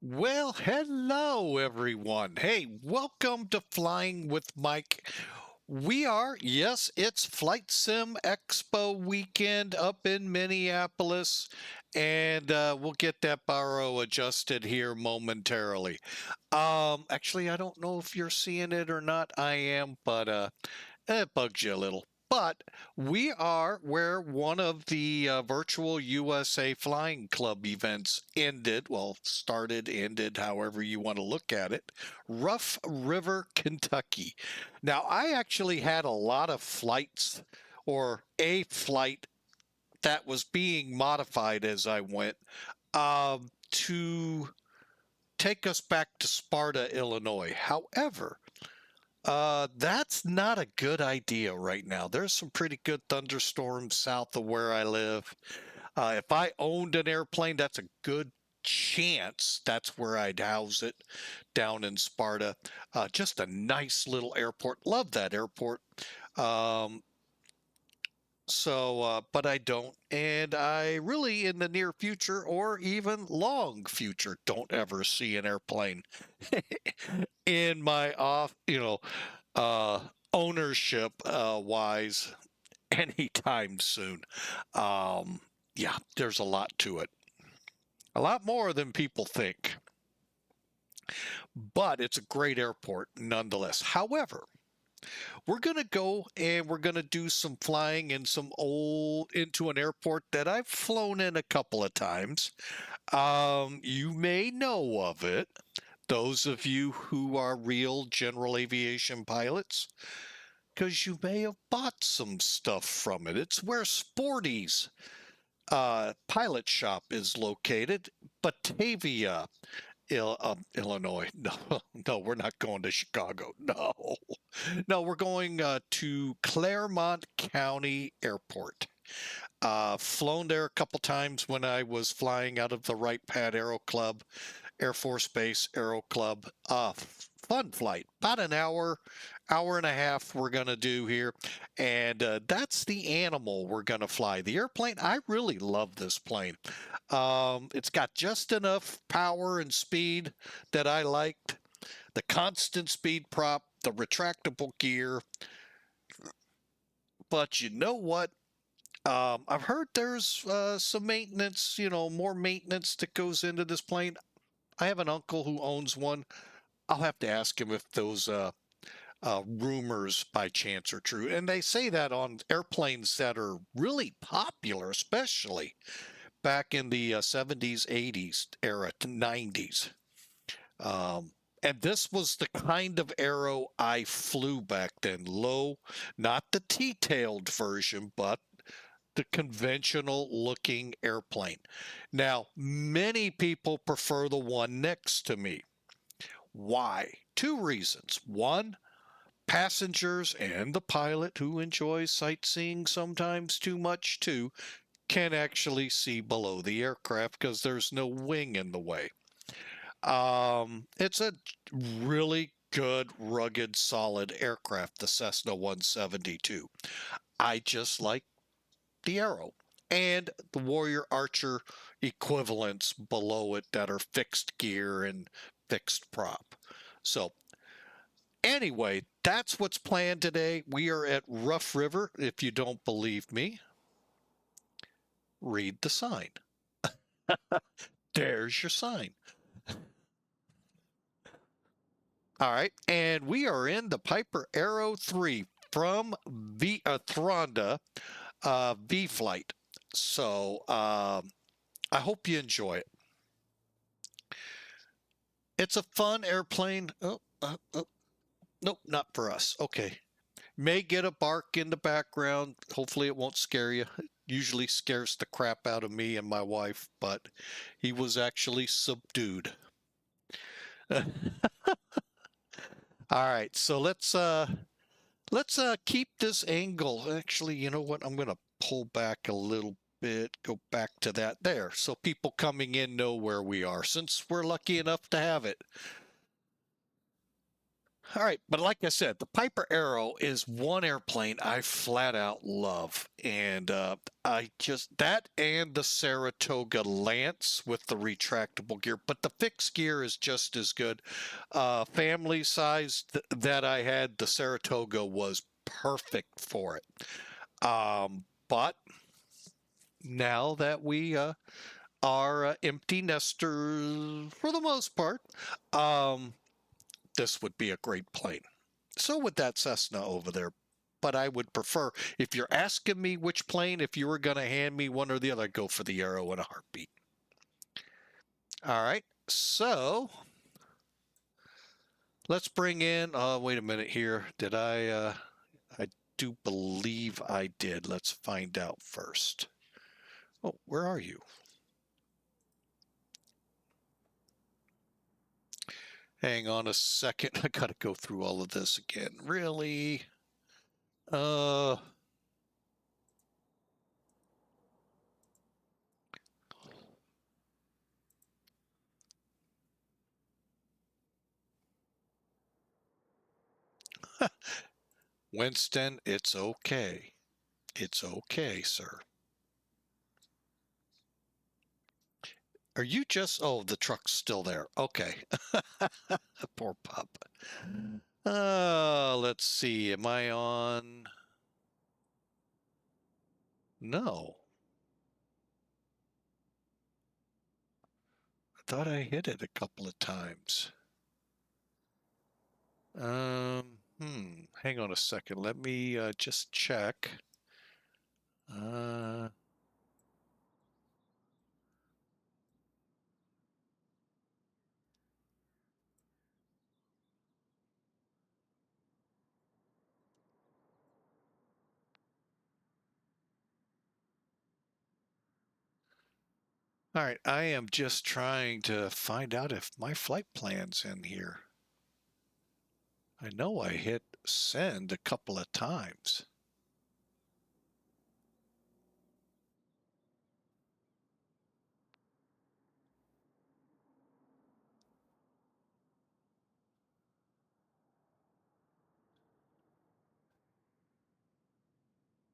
Well, hello everyone. Hey, welcome to Flying with Mike. Yes, it's Flight Sim Expo weekend up in Minneapolis, and we'll get that baro adjusted here momentarily. Actually, I don't know if you're seeing it or not. I am, but it bugs you a little. But we are where one of the virtual USA Flying Club events ended. Well, started, ended, however you want to look at it. Rough River, Kentucky. Now, I actually had a lot of flights or a flight that was being modified as I went to take us back to Sparta, Illinois. However, that's not a good idea right now. There's some pretty good thunderstorms south of where I live. If I owned an airplane, that's a good chance that's where I'd house it, down in Sparta. Just a nice little airport. Love that airport. Um, but I don't. And I really, in the near future or even long future, don't ever see an airplane in my uh, ownership wise anytime soon. Yeah, there's a lot to it. A lot more than people think. But it's a great airport nonetheless. However, we're going to go and we're going to do some flying in into an airport that I've flown in a couple of times. You may know of it. Those of you who are real general aviation pilots, because you may have bought some stuff from it. It's where Sporty's pilot shop is located, Batavia, Illinois. No, no, we're not going to Chicago. No, no, we're going to Clermont County Airport. Flown there a couple times when I was flying out of the Right Pad Aero Club, Air Force Base Aero Club. Fun flight, about an hour, hour and a half we're going to do here. And that's the animal we're going to fly. The airplane, I really love this plane. It's got just enough power and speed that I liked. The constant speed prop, the retractable gear. But you know what? I've heard there's some maintenance, more maintenance that goes into this plane. I have an uncle who owns one. I'll have to ask him if those rumors by chance are true. And they say that on airplanes that are really popular, especially back in the 70s, 80s era to 90s. And this was the kind of arrow I flew back then. Low, not the T-tailed version, but the conventional looking airplane. Now, many people prefer the one next to me. Why? Two reasons. One, passengers and the pilot, who enjoys sightseeing sometimes too much too, can actually see below the aircraft because there's no wing in the way. It's a really good, rugged, solid aircraft, the Cessna 172. I just like the Arrow and the Warrior Archer equivalents below it that are fixed gear and fixed prop. So anyway, that's what's planned today. We are at Rough River. If you don't believe me, read the sign. There's your sign. All right, and we are in the Piper Arrow 3 from Thronda V Flight. So I hope you enjoy it. It's a fun airplane. Nope, not for us. Okay. May get a bark in the background. Hopefully it won't scare you. It usually scares the crap out of me and my wife, but he was actually subdued. All right, so let's keep this angle. Actually, you know what? I'm going to pull back a little bit, go back to that there, so people coming in know where we are, since we're lucky enough to have it. All right, but like I said, the Piper Arrow is one airplane I flat out love, and I just that and the Saratoga Lance with the retractable gear, but the fixed gear is just as good. Family size that I had, the Saratoga was perfect for it. But now that we are empty nesters for the most part, um, this would be a great plane. So would that Cessna over there. But I would prefer, if you're asking me which plane, if you were going to hand me one or the other, I'd go for the Arrow in a heartbeat. All right. So let's bring in, wait a minute here. Did I do believe I did. Let's find out first. Oh, where are you? Hang on a second. I got to go through all of this again. Really? Winston, it's okay. It's okay, sir. Are you just, oh, the truck's still there. Okay. Poor pup. Let's see. Am I on? No. I thought I hit it a couple of times. Hang on a second. Let me just check. All right, I am just trying to find out if my flight plan's in here. I know I hit send a couple of times.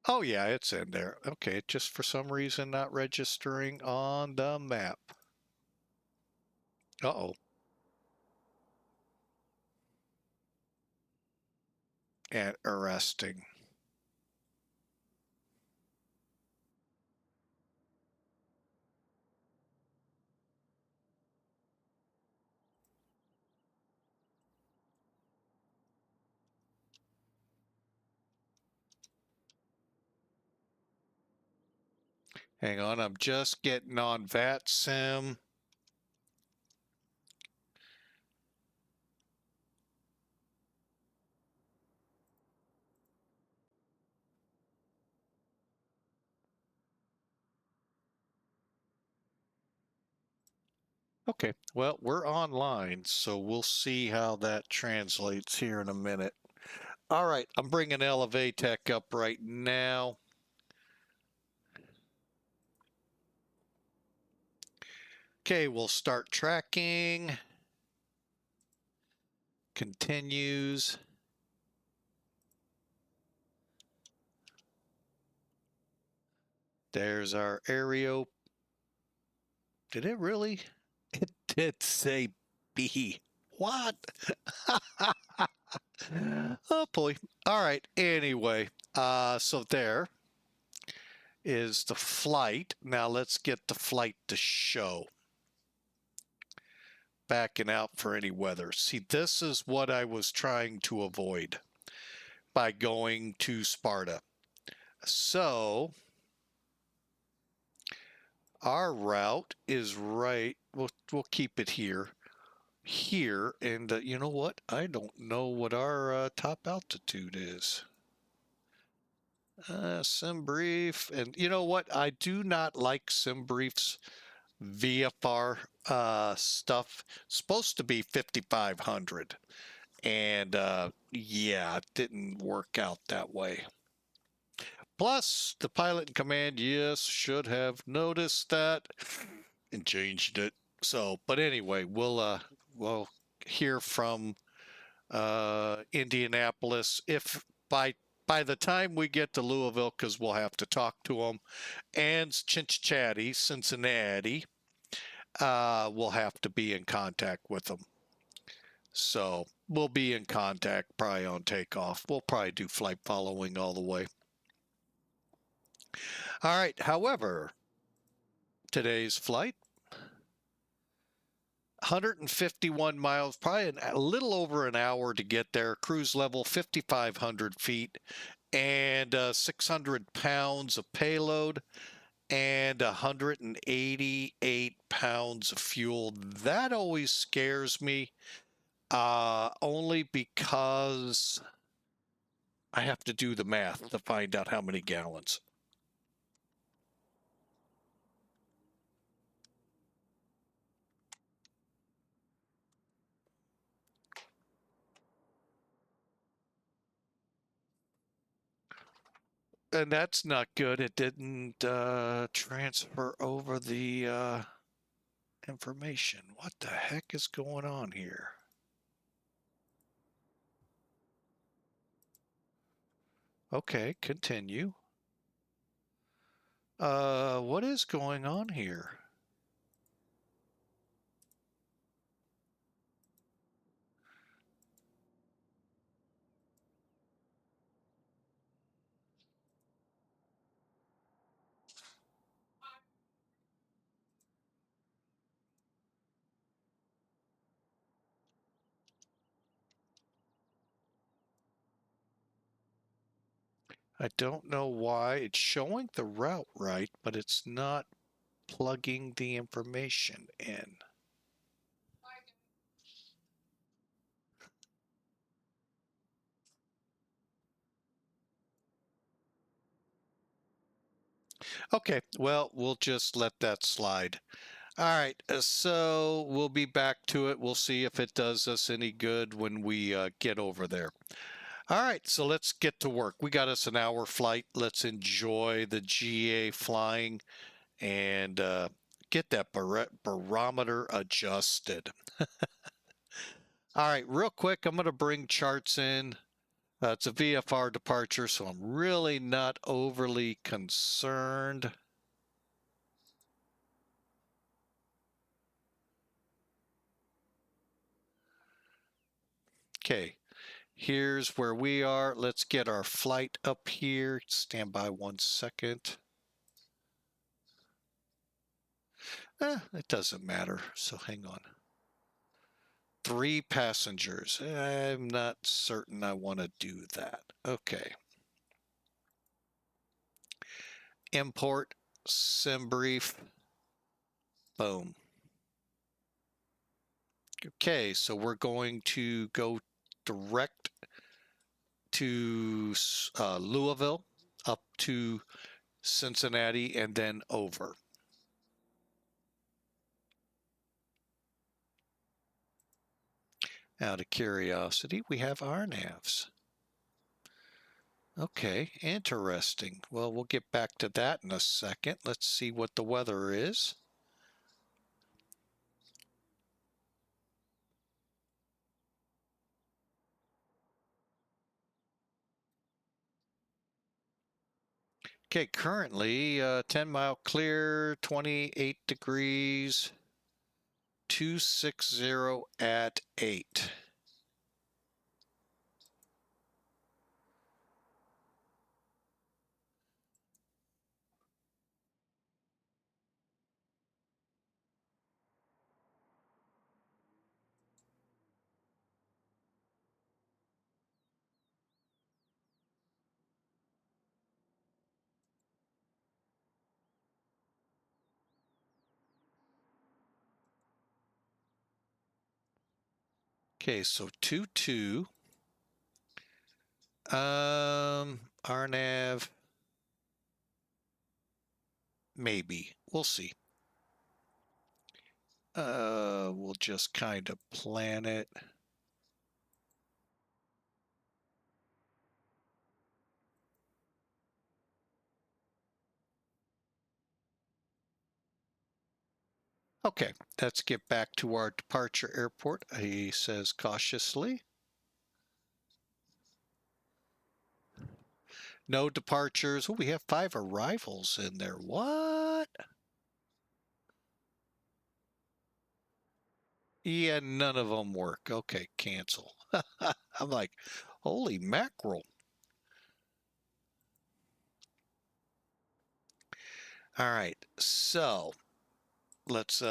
Oh yeah, it's in there. Okay, just for some reason not registering on the map. Uh-oh. Interesting. Hang on, I'm just getting on VATSIM. Okay, well, we're online, so we'll see how that translates here in a minute. All right, I'm bringing Elevatech up right now. Okay, we'll start tracking. Continues. There's our aereo. Did it really? It did say B. What? Oh boy. All right. Anyway, so there is the flight. Now let's get the flight to show. Backing out for any weather. See, this is what I was trying to avoid by going to Sparta. So our route is right. We'll keep it here. And you know what? I don't know what our top altitude is. SimBrief, and you know what? I do not like SimBrief's VFR stuff. It's supposed to be 5,500, and yeah, it didn't work out that way. Plus, the pilot in command, yes, should have noticed that and changed it. So, but anyway, we'll hear from Indianapolis. If by the time we get to Louisville, because we'll have to talk to them, and Cincinnati, Cincinnati, we'll have to be in contact with them. So we'll be in contact probably on takeoff. We'll probably do flight following all the way. All right. However, today's flight, 151 miles, probably a little over an hour to get there. Cruise level 5,500 feet and 600 pounds of payload and 188 pounds of fuel. That always scares me, only because I have to do the math to find out how many gallons. And that's not good. It didn't transfer over the information. What the heck is going on here? Okay, continue. What is going on here? I don't know why. It's showing the route right, but it's not plugging the information in. Okay, well, we'll just let that slide. All right, so we'll be back to it. We'll see if it does us any good when we get over there. All right, so let's get to work. We got us an hour flight. Let's enjoy the GA flying and get that barometer adjusted. All right, real quick, I'm going to bring charts in. It's a VFR departure, so I'm really not overly concerned. Okay, here's where we are. Let's get our flight up here. Stand by 1 second. It doesn't matter, so hang on. 3 passengers. I'm not certain I want to do that. Okay. Import SimBrief. Boom. Okay, so we're going to go direct to Louisville, up to Cincinnati, and then over. Out of curiosity, we have RNAVs. Okay, interesting. Well, we'll get back to that in a second. Let's see what the weather is. Okay, currently 10 mile clear, 28 degrees, 260 at 8. Okay, so 2-2. RNAV, maybe. We'll see. We'll just kind of plan it. Okay, let's get back to our departure airport. He says cautiously. No departures. Oh, we have 5 arrivals in there. What? Yeah, none of them work. Okay, cancel. I'm like, holy mackerel. All right, so let's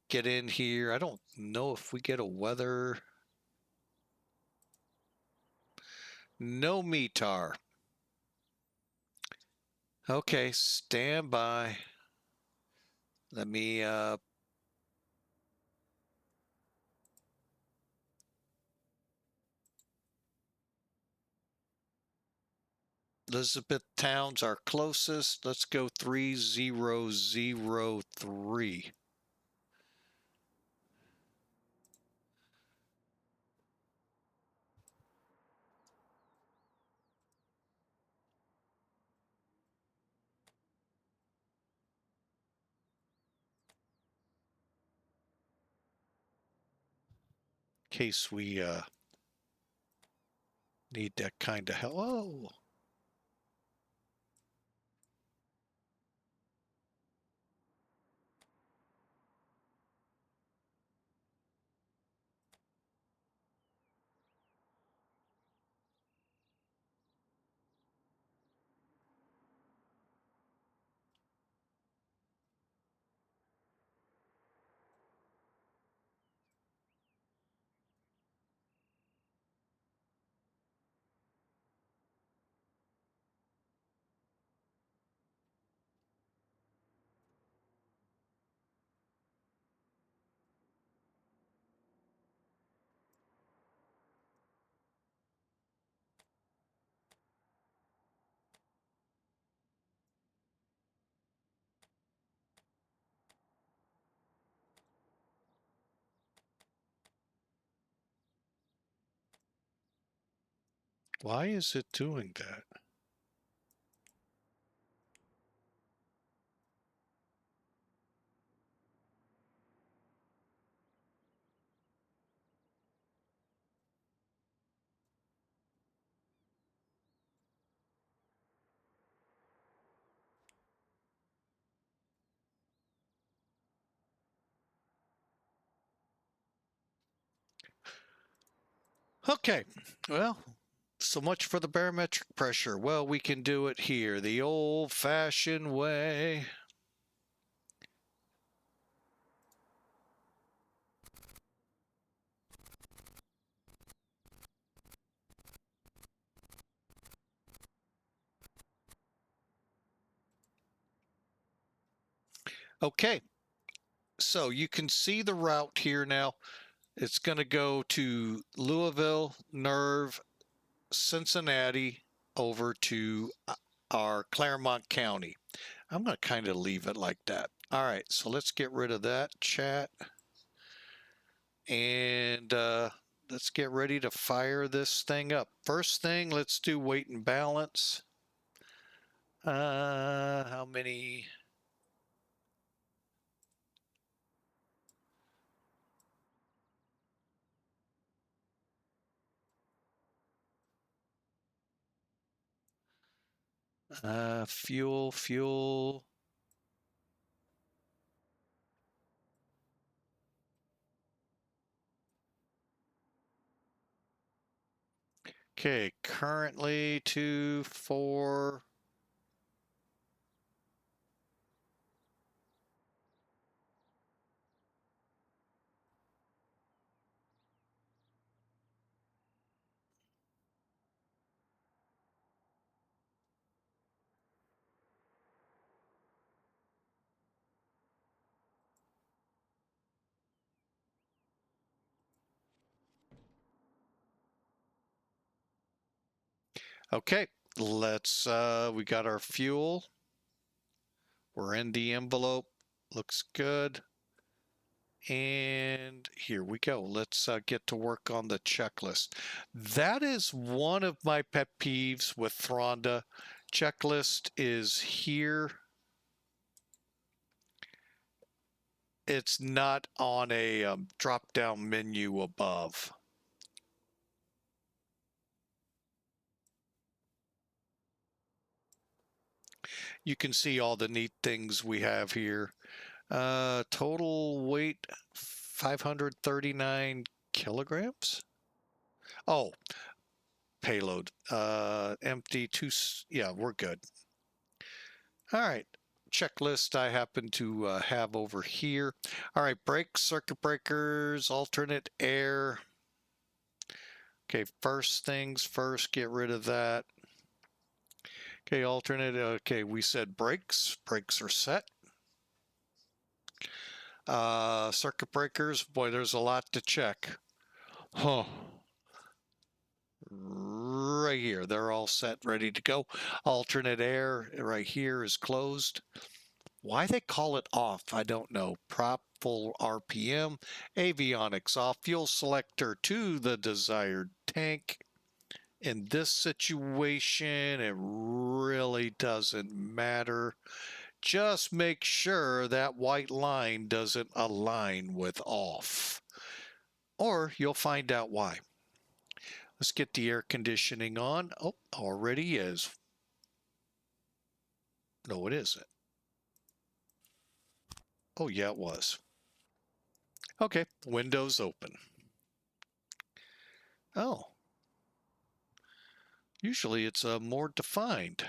get in here. I don't know if we get a weather. No METAR. Okay, stand by. Let me Elizabethtown's our closest. Let's go 3003. In case we need that kind of help. Oh, why is it doing that? Okay, well, so much for the barometric pressure. Well, we can do it here the old-fashioned way. Okay, so you can see the route here now. It's going to go to Louisville, Nerve, Cincinnati, over to our Clermont County. I'm going to kind of leave it like that. All right, so let's get rid of that chat. And let's get ready to fire this thing up. First thing, let's do weight and balance. How many? Fuel. Okay, currently 2, 4. Okay, let's, we got our fuel. We're in the envelope. Looks good. And here we go. Let's get to work on the checklist. That is one of my pet peeves with Thronda. Checklist is here. It's not on a drop-down menu above. You can see all the neat things we have here. Total weight 539 kilograms. Oh, payload empty. Yeah, we're good. All right, checklist I happen to have over here. All right, brakes, circuit breakers, alternate air. Okay, first things first, get rid of that. Okay, alternate. Okay, we said brakes. Brakes are set. Circuit breakers. Boy, there's a lot to check. Huh. Right here, they're all set, ready to go. Alternate air right here is closed. Why they call it off, I don't know. Prop full RPM, avionics off, fuel selector to the desired tank. In this situation, it really doesn't matter. Just make sure that white line doesn't align with off, or you'll find out why. Let's get the air conditioning on. Oh, already is. No, it isn't. Oh, yeah, it was. Okay, windows open. Oh. Usually it's more defined.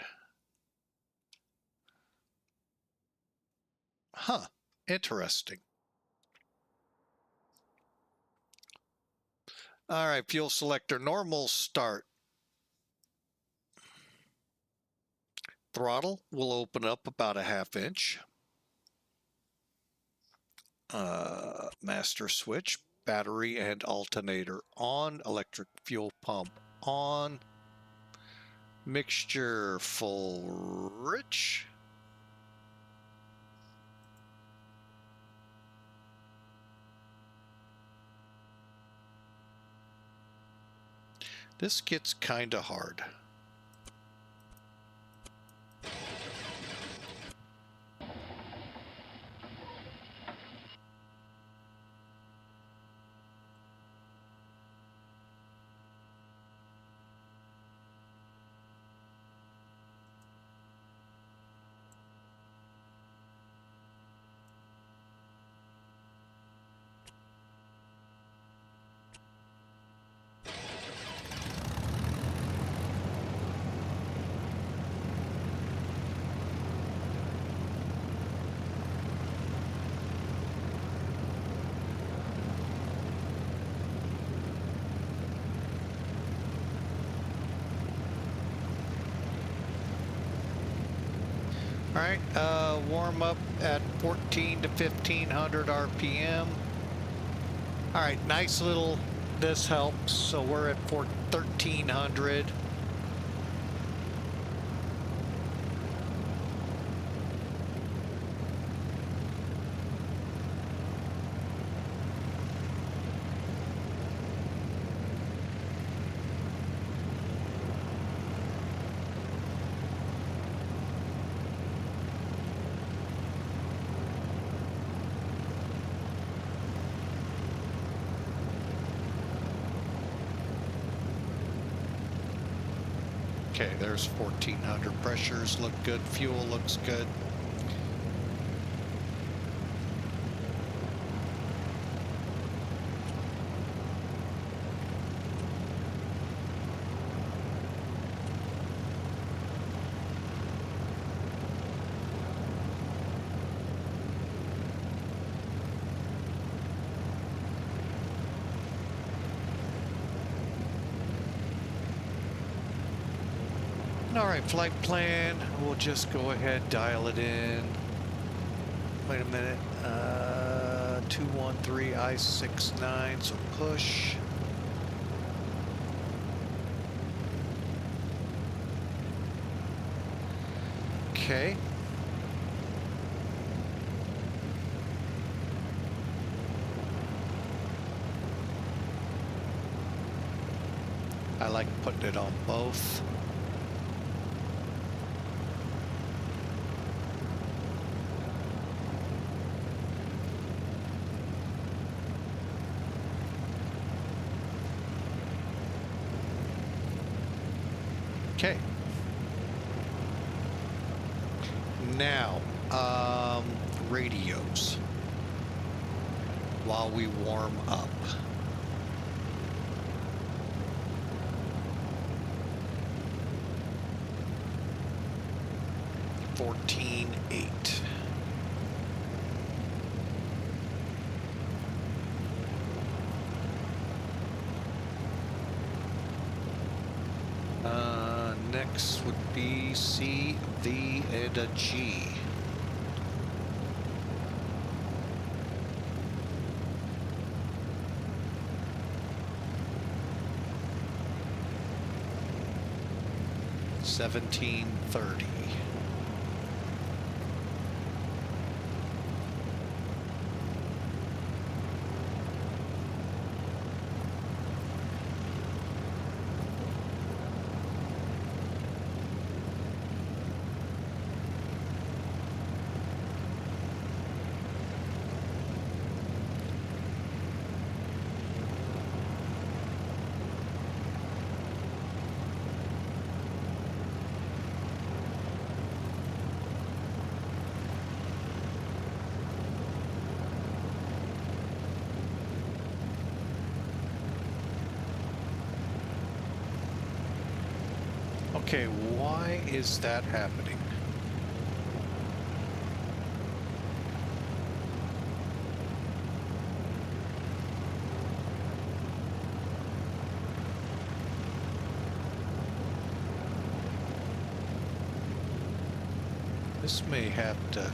Huh, interesting. All right, fuel selector, normal start. Throttle will open up about a ½ inch. Master switch, battery and alternator on, electric fuel pump on, mixture full rich. This gets kind of hard. All right, warm up at 14 to 1500 RPM. All right, nice little, this helps. So we're at 1300. Okay, there's 1400. Pressures look good. Fuel looks good. All right, flight plan. We'll just go ahead, dial it in. Wait a minute. 213 I69, so push. Okay. I like putting it on both. Okay. Now, radios while we warm up. $14.8. Next would be C, V, and a G. $17.30. Okay, why is that happening? This may have to...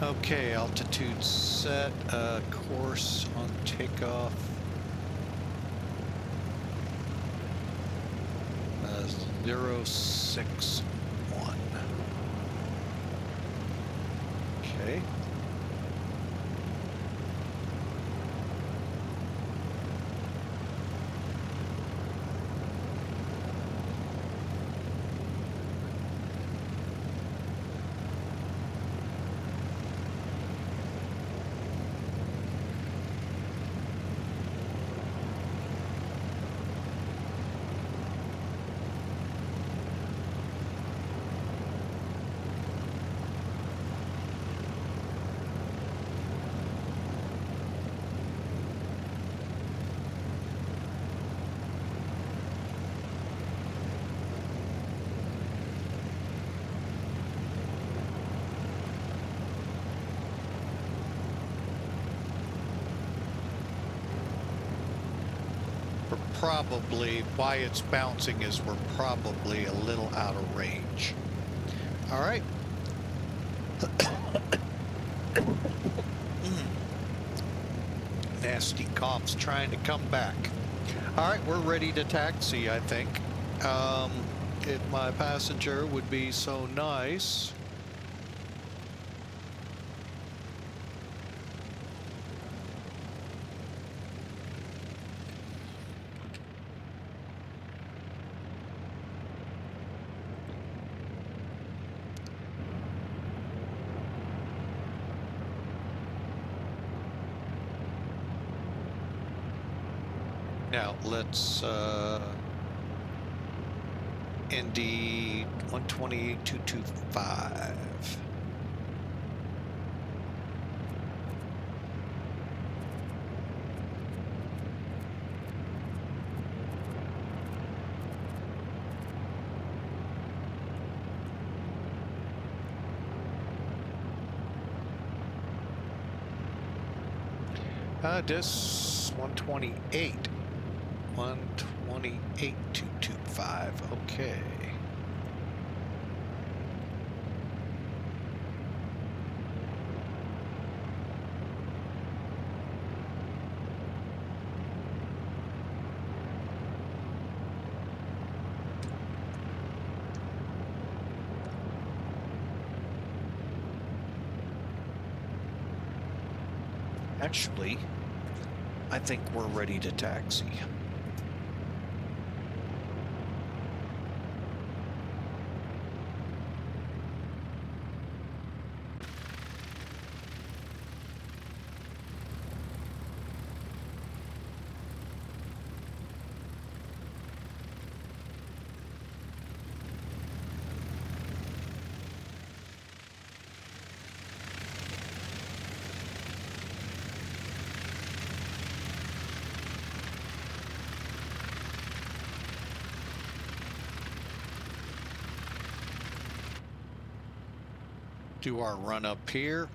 Okay, altitude set, course on takeoff, 061. Okay. Probably, why it's bouncing is we're probably a little out of range. All right. Nasty coughs trying to come back. All right, we're ready to taxi, I think. If my passenger would be so nice. Now let's ND 128.225. This 128. 128.225. Okay. Actually, I think we're ready to taxi. Do our run up here.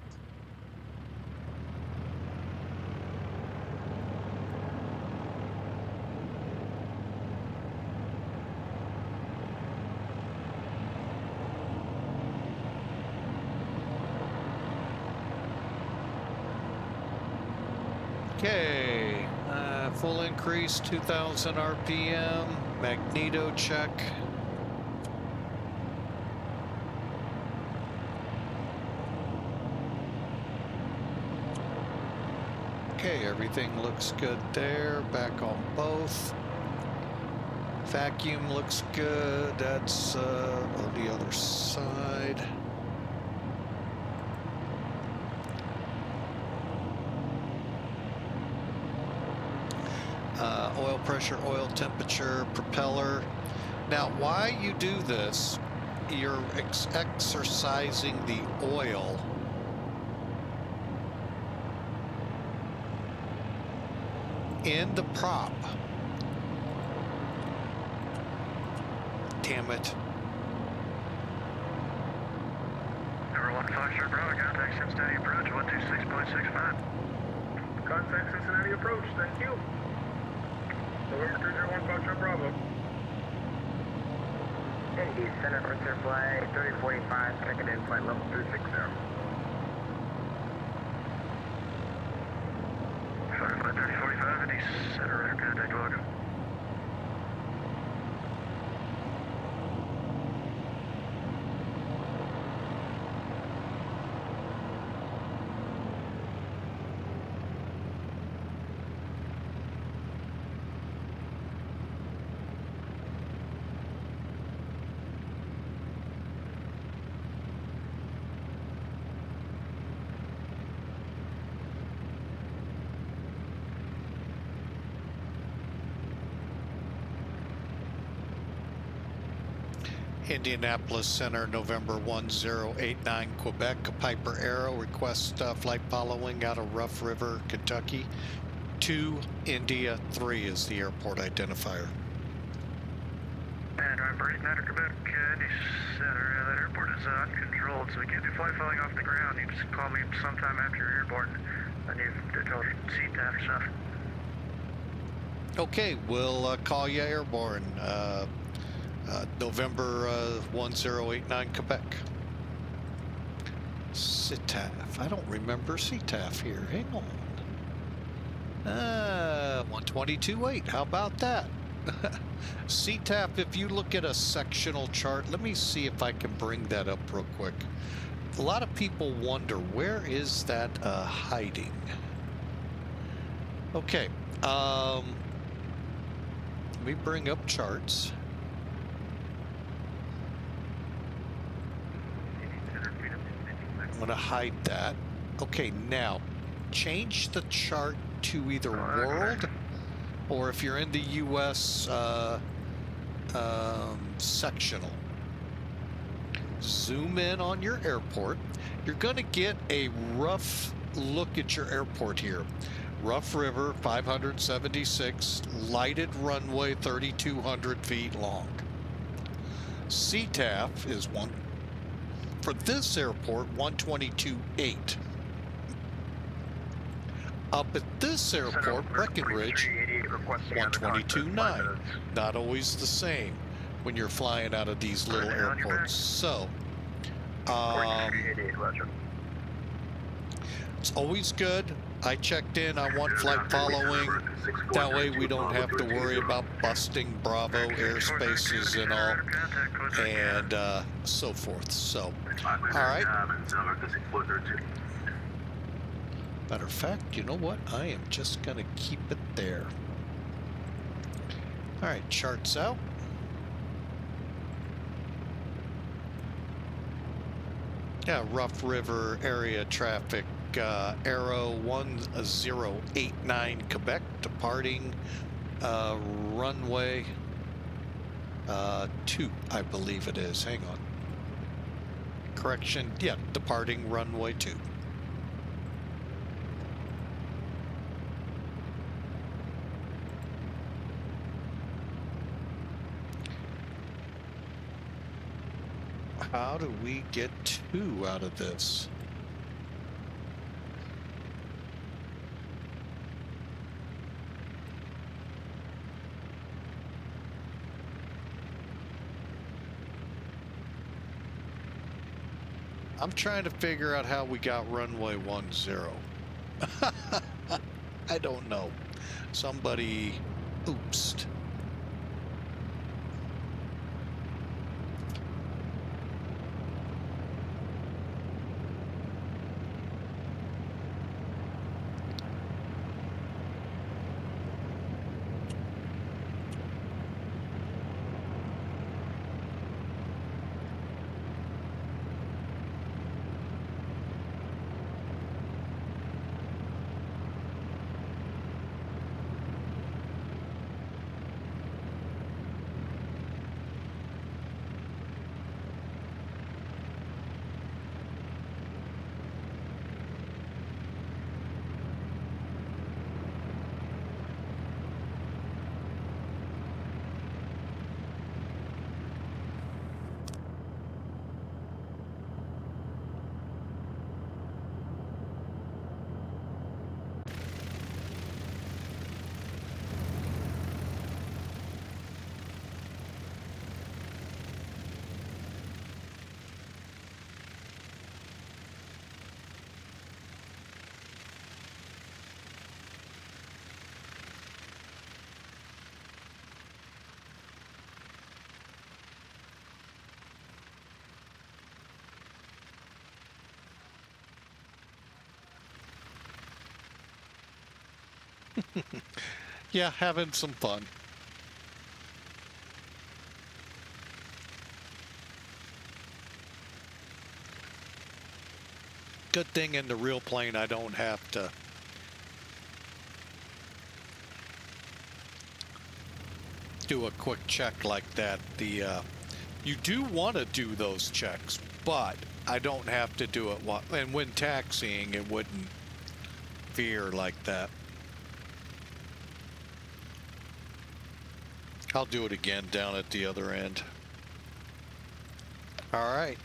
Okay, full increase, 2000 RPM, magneto check. Okay, everything looks good there. Back on both. Vacuum looks good. That's on the other side. Oil pressure, oil temperature, propeller. Now, why you do this, you're exercising the oil in the prop. Damn it. Number 1 Foxtrot Bravo, contact Cincinnati approach, 126.65. Contact Cincinnati approach, thank you. November 301 Foxtrot Bravo. Indy, Center for Clear Flight 3045, checking in flight level 360. 3045, Indy, Center radar contact log. Indianapolis Center, November 1089, Quebec. Piper Arrow requests flight following out of Rough River, Kentucky. 2 India 3 is the airport identifier. And remember, 8 Matter Quebec, Indy Center, that airport is uncontrolled, so we can't do flight following off the ground. You just call me sometime after you're airborne. I need to tell Saitek stuff. Okay, we'll call you airborne. November 1089, Quebec. Saitek. I don't remember Saitek here. Hang on. 122.8. How about that? Saitek, if you look at a sectional chart, let me see if I can bring that up real quick. A lot of people wonder, where is that hiding? Okay. Let me bring up charts. I'm going to hide that. Okay, now change the chart to either world or, if you're in the US, sectional. Zoom in on your airport. You're going to get a rough look at your airport here. Rough River, 576, lighted runway, 3,200 feet long. Saitek is one. For this airport, 122.8. Up at this airport, Breckenridge, 122.9. Not always the same when you're flying out of these little airports. So, it's always good. I checked in. I want flight following. That way we don't have to worry about busting Bravo airspaces and all, and so forth. So, all right. Matter of fact, you know what? I am just going to keep it there. All right, charts out. Yeah, Rough River area traffic, arrow 1089 Quebec, departing runway 2, I believe it is. Hang on. Correction, yeah, departing runway 2. How do we get 2 out of this? I'm trying to figure out how we got runway 10. I don't know. Somebody oopsed. Yeah, having some fun. Good thing in the real plane I don't have to do a quick check like that. You do want to do those checks, but I don't have to do it and when taxiing it wouldn't veer like that. I'll do it again down at the other end. All right.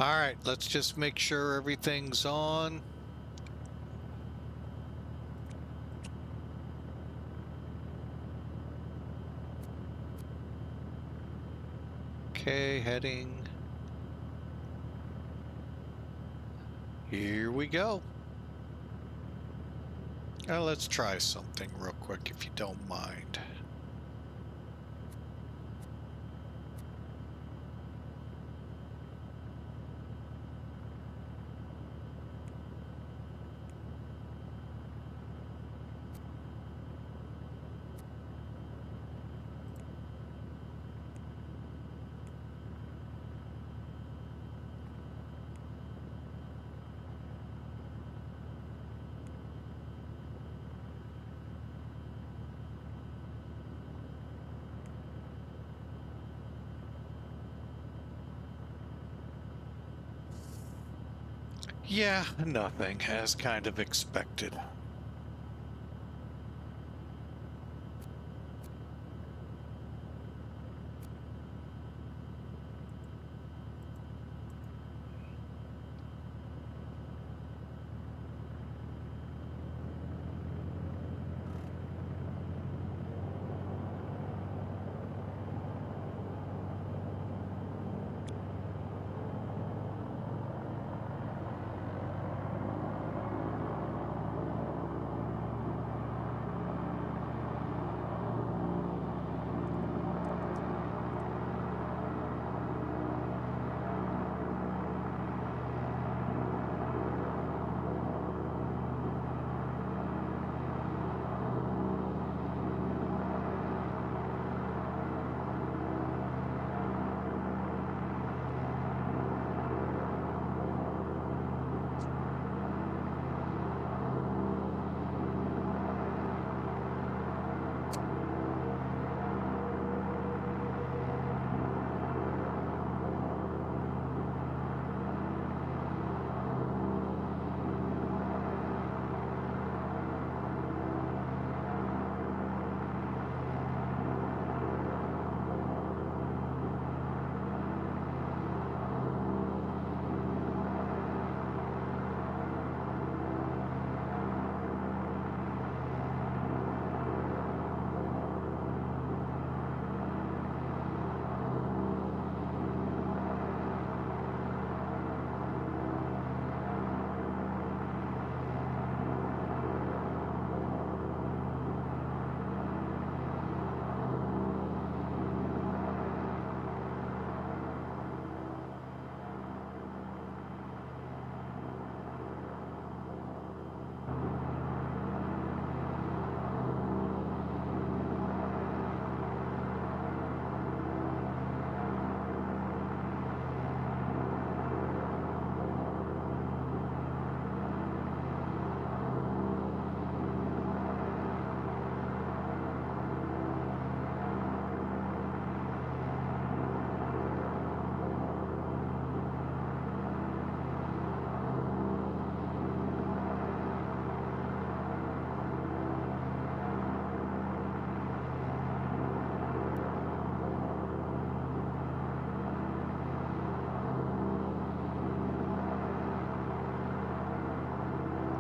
All right, let's just make sure everything's on. Okay, heading. Here we go. Now let's try something real quick if you don't mind. Yeah, nothing, as kind of expected.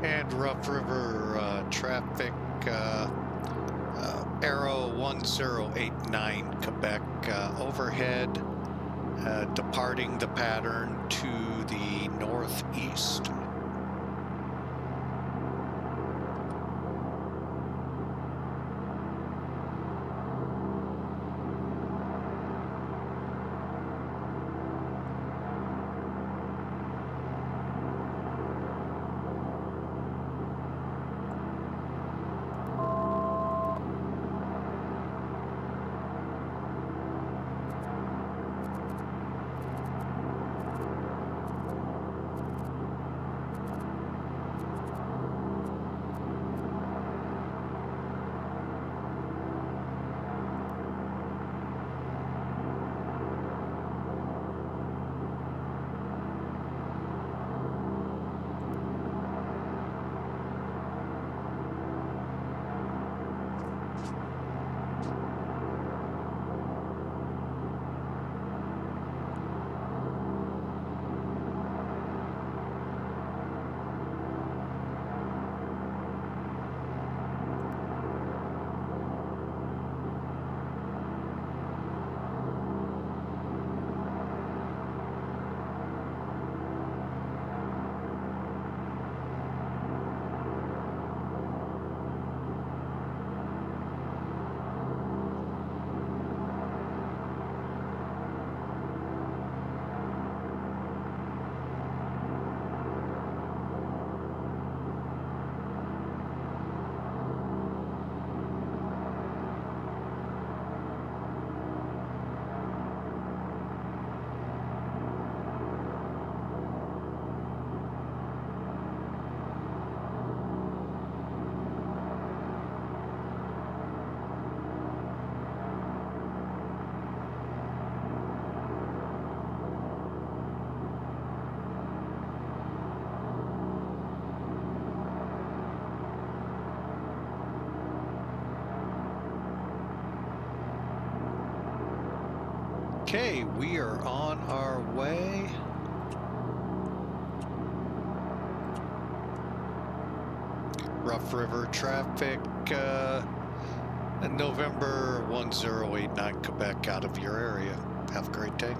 And Rough River traffic, Arrow 1089 Quebec overhead, departing the pattern to the northeast. Okay, we are on our way. Rough River traffic, November 1089, Quebec, out of your area. Have a great day.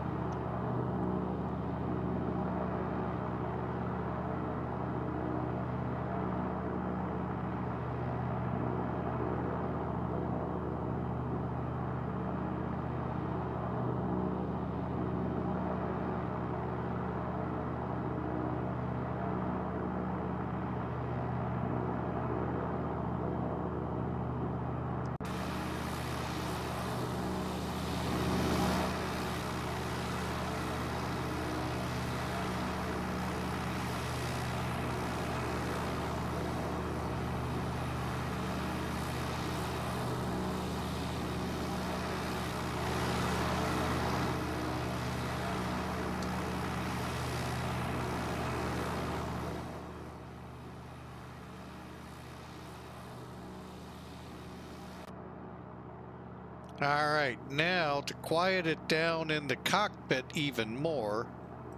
All right, now to quiet it down in the cockpit even more,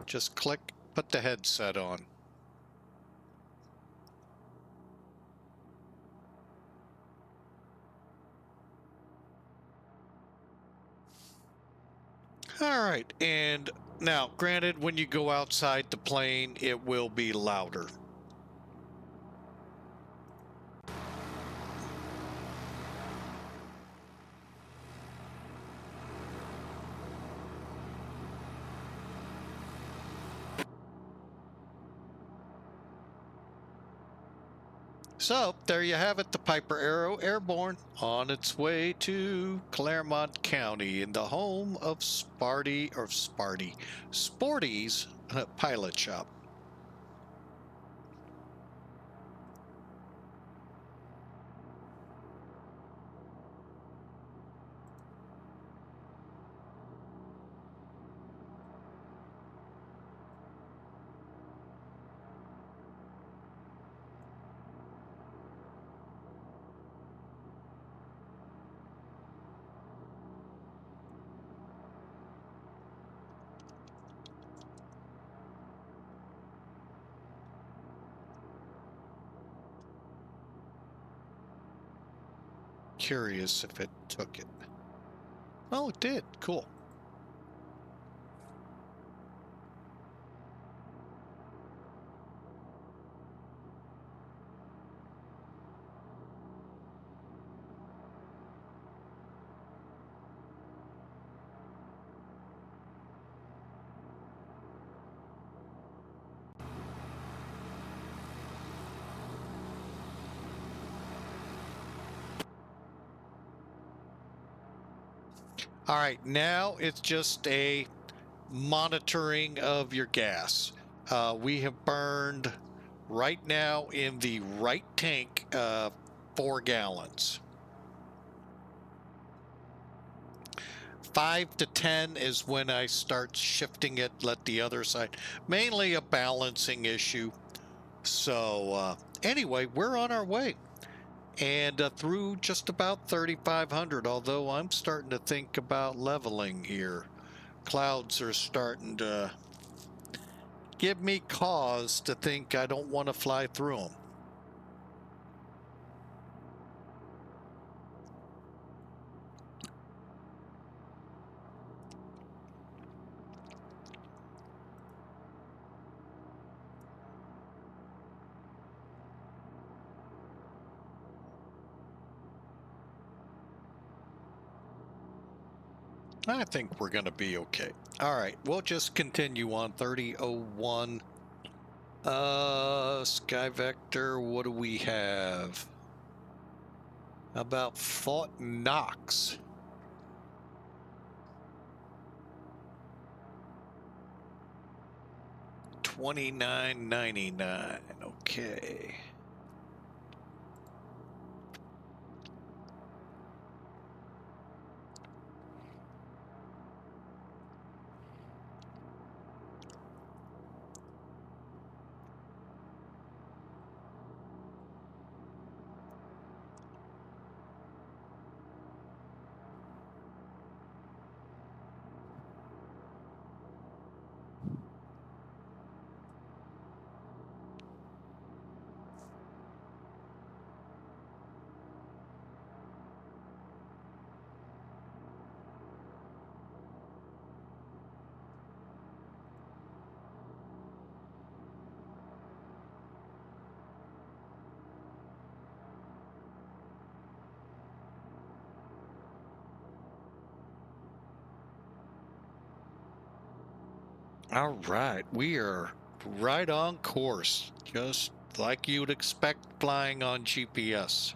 just click, put the headset on. All right, and now, granted, when you go outside the plane, it will be louder. So, there you have it, the Piper Arrow Airborne on its way to Clermont County in the home of Sporty's pilot shop. Curious if it took it. Oh, it did. Cool. All right, now it's just a monitoring of your gas. We have burned right now in the right tank 4 gallons. 5 to 10 is when I start shifting it, let the other side, mainly a balancing issue. So anyway, we're on our way. And through just about 3,500, although I'm starting to think about leveling here. Clouds are starting to give me cause to think I don't want to fly through them. I think we're going to be okay. All right, we'll just continue on 3001. Sky Vector, what do we have? About Fort Knox. $29.99. Okay. All right, we are right on course, just like you'd expect flying on GPS.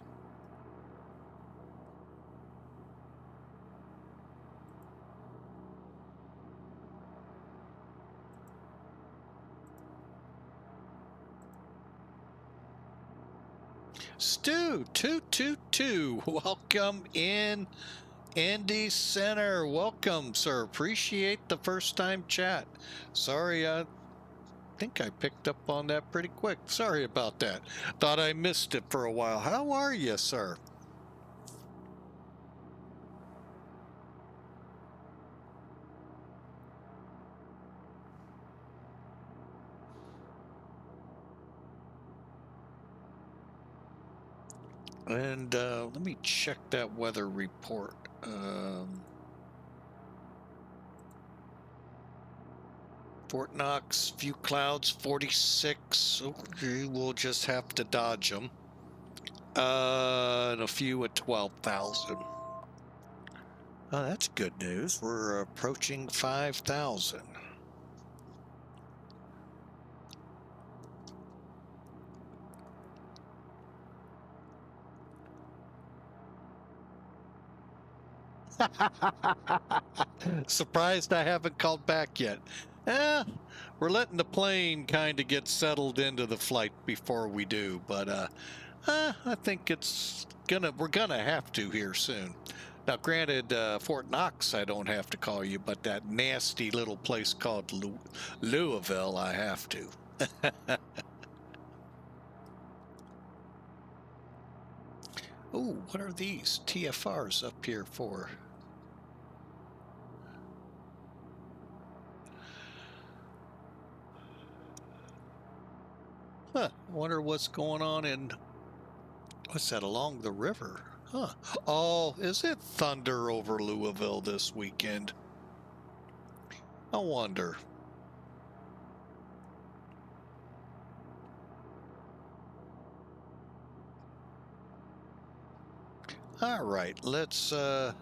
Stu 222, welcome in. Andy Center, welcome, sir. Appreciate the first time chat. Sorry, I think I picked up on that pretty quick. Sorry about that. Thought I missed it for a while. How are you, sir? And let me check that weather report. Fort Knox, few clouds, 46. Okay, we'll just have to dodge them. And a few at 12,000. Oh, that's good news. We're approaching 5,000. Surprised I haven't called back yet. We're letting the plane kind of get settled into the flight before we do, but I think we're gonna have to here soon. Now, granted, Fort Knox, I don't have to call you, but that nasty little place called Louisville, I have to. Oh, what are these TFRs up here for? Huh, wonder what's going on in, what's that, along the river? Huh. Oh, is it thunder over Louisville this weekend? I wonder. All right, let's all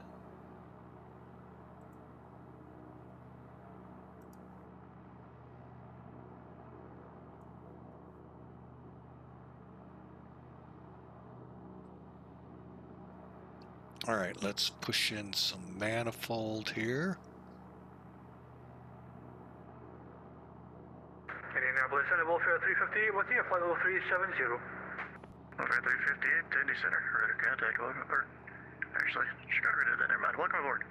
right, let's push in some manifold here. Indianapolis Center, Welfare 358, what's the flight level 370? Welfare 358 to Indy Center. Ready to contact. Actually, she got rid of that. Never mind. Welcome aboard.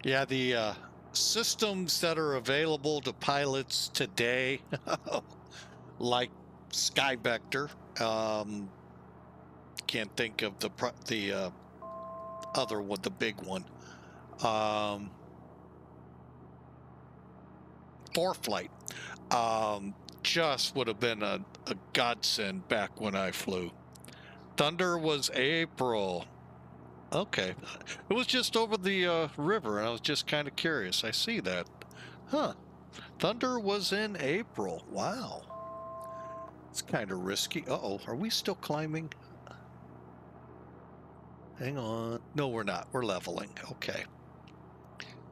Yeah, the systems that are available to pilots today, like SkyVector, can't think of the other one, the big one. ForeFlight just would have been a godsend back when I flew. Thunder was April. Okay. It was just over the river, and I was just kind of curious. I see that. Huh. Thunder was in April. Wow. It's kind of risky. Uh-oh. Are we still climbing? Hang on. No, we're not. We're leveling. Okay.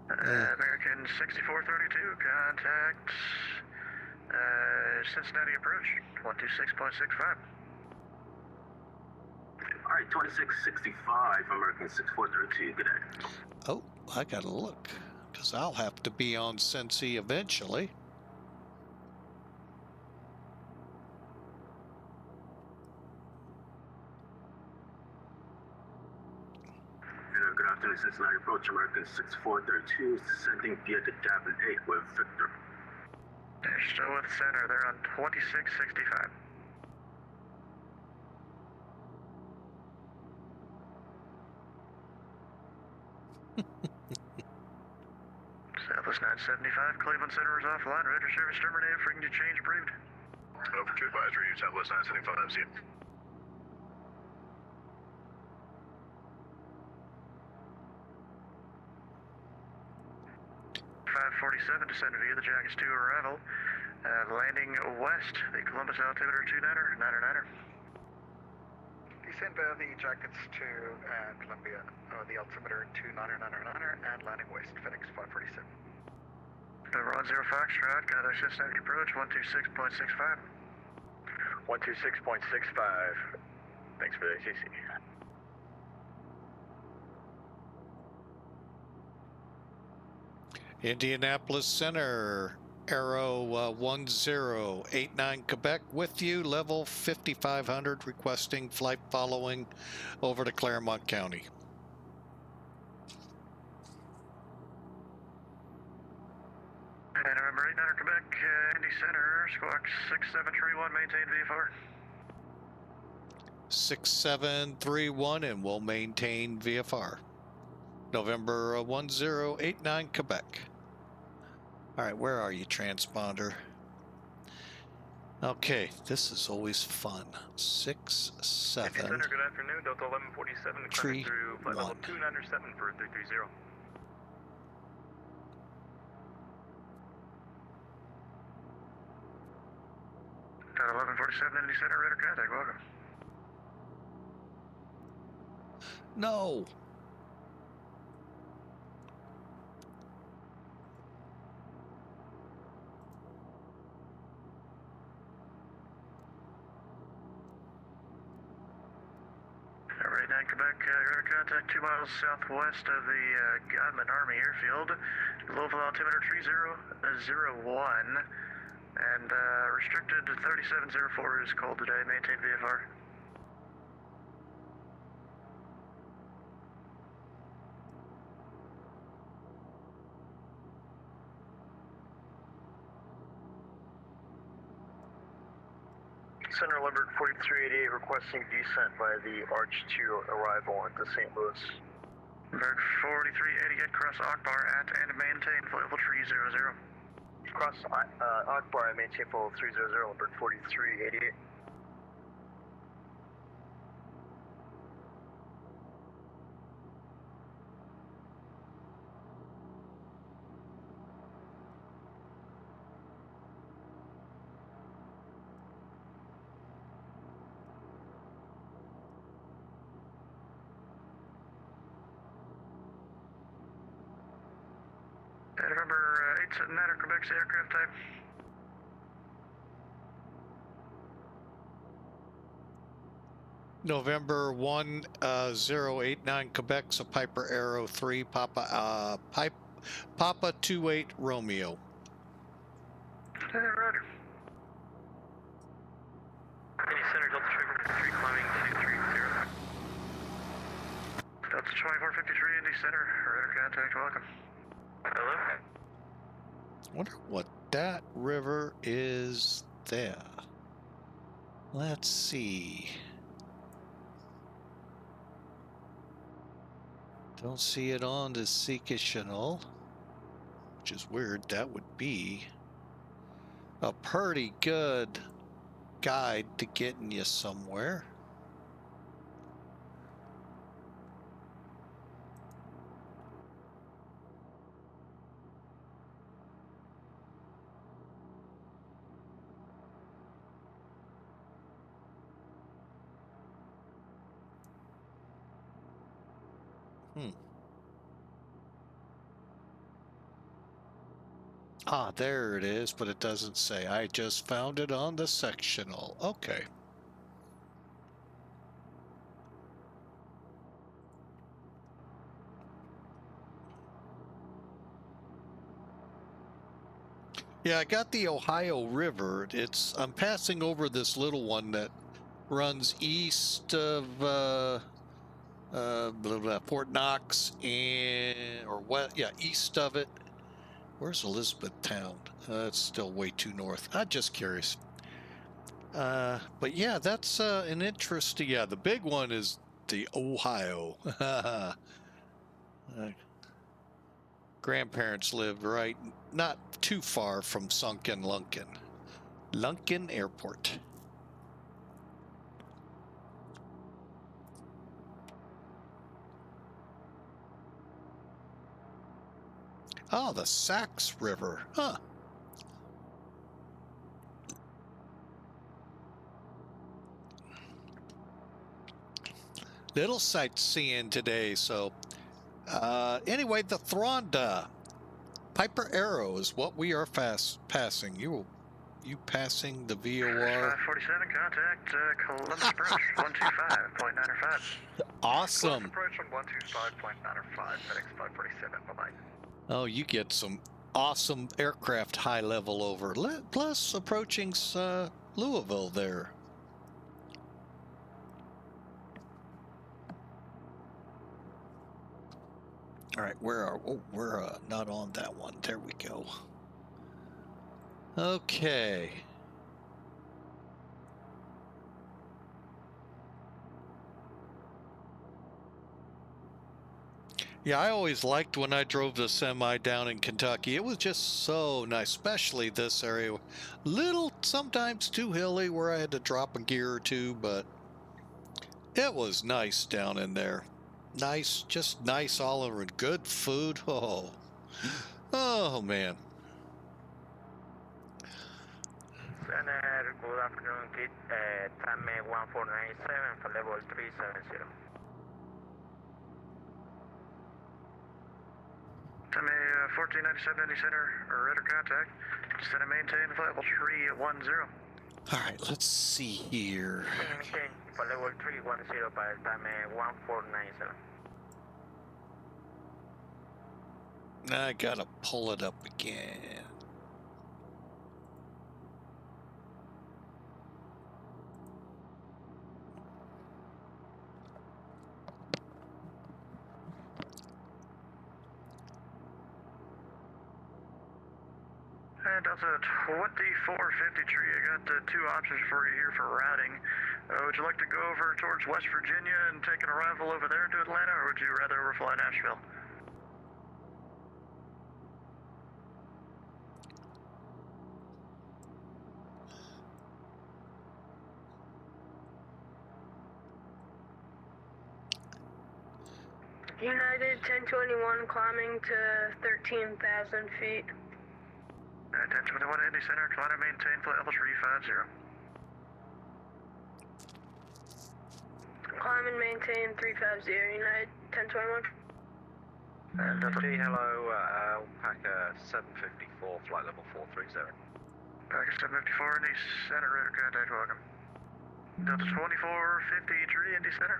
American 6432, contact Cincinnati approach, 126.65. All right, 2665, American 6432, good day. Oh, I gotta look, because I'll have to be on Cincy eventually. Good afternoon, Cincinnati approach, American 6432, descending via the Davin 8 with Victor. They're still with center, they're on 2665. Southwest 975, Cleveland Center is offline. Roger, service terminated. Frequency change approved. Over K2I3, Southwest 975, see you. 547, descended via the Jackets 2 arrival. Landing west, the Columbus altimeter 29er, 99er. Descend via the jackets to Columbia, the altimeter 29er, 99er, and landing west, FedEx 547. Rod 0 Foxtrot, got a Cincinnati approach, 126.65. 126.65. Thanks for the ATC. Indianapolis Center, Arrow 1089 Quebec with you, level 5500, requesting flight following over to Clermont County. And November 89er Quebec, Indy Center, squawk 6731, maintain VFR. 6731, and we'll maintain VFR. November 1089 Quebec. All right, where are you, transponder? Okay, this is always fun. 6, 7, Center, good afternoon, Delta 1147, climbing through flight level 297 for 330. Got 1147, Indy Center, radar contact, welcome. no. Right now, Quebec, radar contact 2 miles southwest of the Godman Army Airfield. Low altimeter 3001, and restricted to 3704 is called today. Maintain VFR. Center Lambert 4388 requesting descent by the Arch 2 arrival into St. Louis. Berg 4388, cross Akbar at and maintain flight level 300. Cross Akbar, maintain full 300, Lambert 4388. November 879er, Quebec's aircraft type. November 1089 Quebec, so Piper Arrow 3, Papa 28 Romeo. Roger. Indy Center, Delta Trigger 3 climbing 230. Delta 2453, Indy Center, radar contact, welcome. Hello? I wonder what that river is there. Let's see. Don't see it on the Seneca, which is weird. That would be a pretty good guide to getting you somewhere. Ah, there it is, but it doesn't say. I just found it on the sectional. Okay. Yeah, I got the Ohio River. I'm passing over this little one that runs east of Fort Knox east of it. Where's Elizabethtown? It's still way too north. I'm just curious. But yeah, that's an interesting. Yeah, the big one is the Ohio. Grandparents lived right not too far from sunken Lunken Airport. Oh, the Sax River. Huh. Little sightseeing today. So anyway, the Thronda Piper Arrow is what we are passing. You passing the VOR? 547, contact Columbus approach 125.905. Awesome. Approach on 125.905, FedEx 547, bye-bye. Oh, you get some awesome aircraft high level over. Plus approaching Louisville there. All right, we're not on that one. There we go. Okay. Yeah, I always liked when I drove the semi down in Kentucky. It was just so nice, especially this area. Little, sometimes too hilly where I had to drop a gear or two, but it was nice down in there. Nice, just nice all over. Good food. Oh man. Center, good afternoon, Kit. Time 1497 for level 370. Time 1497, Indy Center, radar contact. Descend and maintain flight level 310. All right, let's see here. Maintain for level 310 by time 1497. I gotta pull it up again. And Delta 2453, I got two options for you here for routing. Would you like to go over towards West Virginia and take an arrival over there to Atlanta, or would you rather overfly Nashville? United 1021 climbing to 13,000 feet. 1021 Indy Center, climb and maintain flight level 350. Climb and maintain 350, United 1021. And Delta 3, hello, Alpaca 754, flight level 430. Package 754 Indy Center, radar contact, welcome. Delta 2453 Indy Center.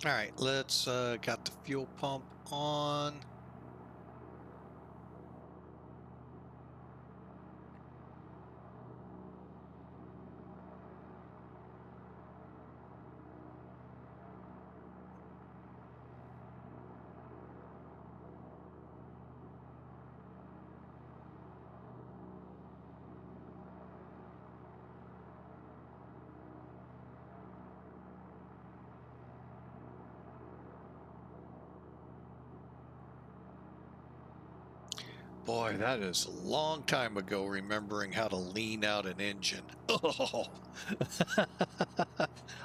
All right, let's got the fuel pump on. Boy, that is a long time ago, remembering how to lean out an engine. Oh.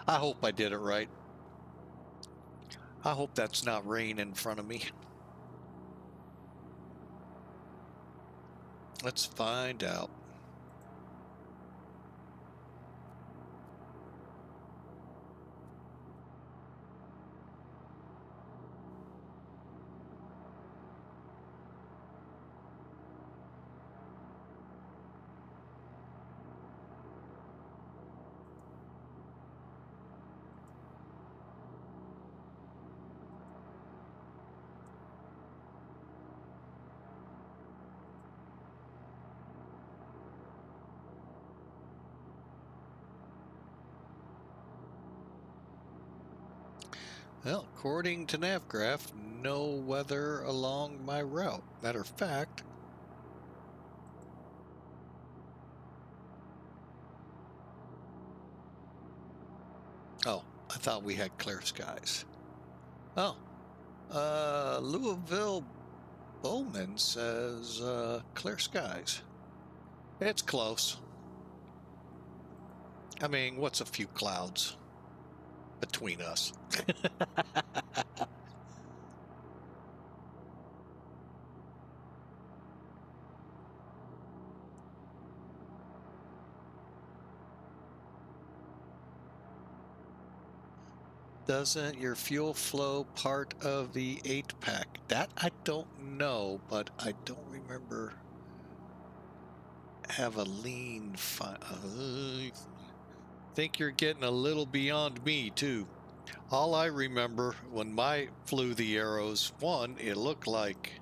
I hope I did it right. I hope that's not rain in front of me. Let's find out. Well, according to Navigraph, no weather along my route. Matter of fact, oh, I thought we had clear skies. Oh, Louisville Bowman says clear skies. It's close. I mean, what's a few clouds between us? Doesn't your fuel flow part of the 8-pack? That I don't know, but I don't remember have a lean I think you're getting a little beyond me too. All I remember when I flew the arrows, one, it looked like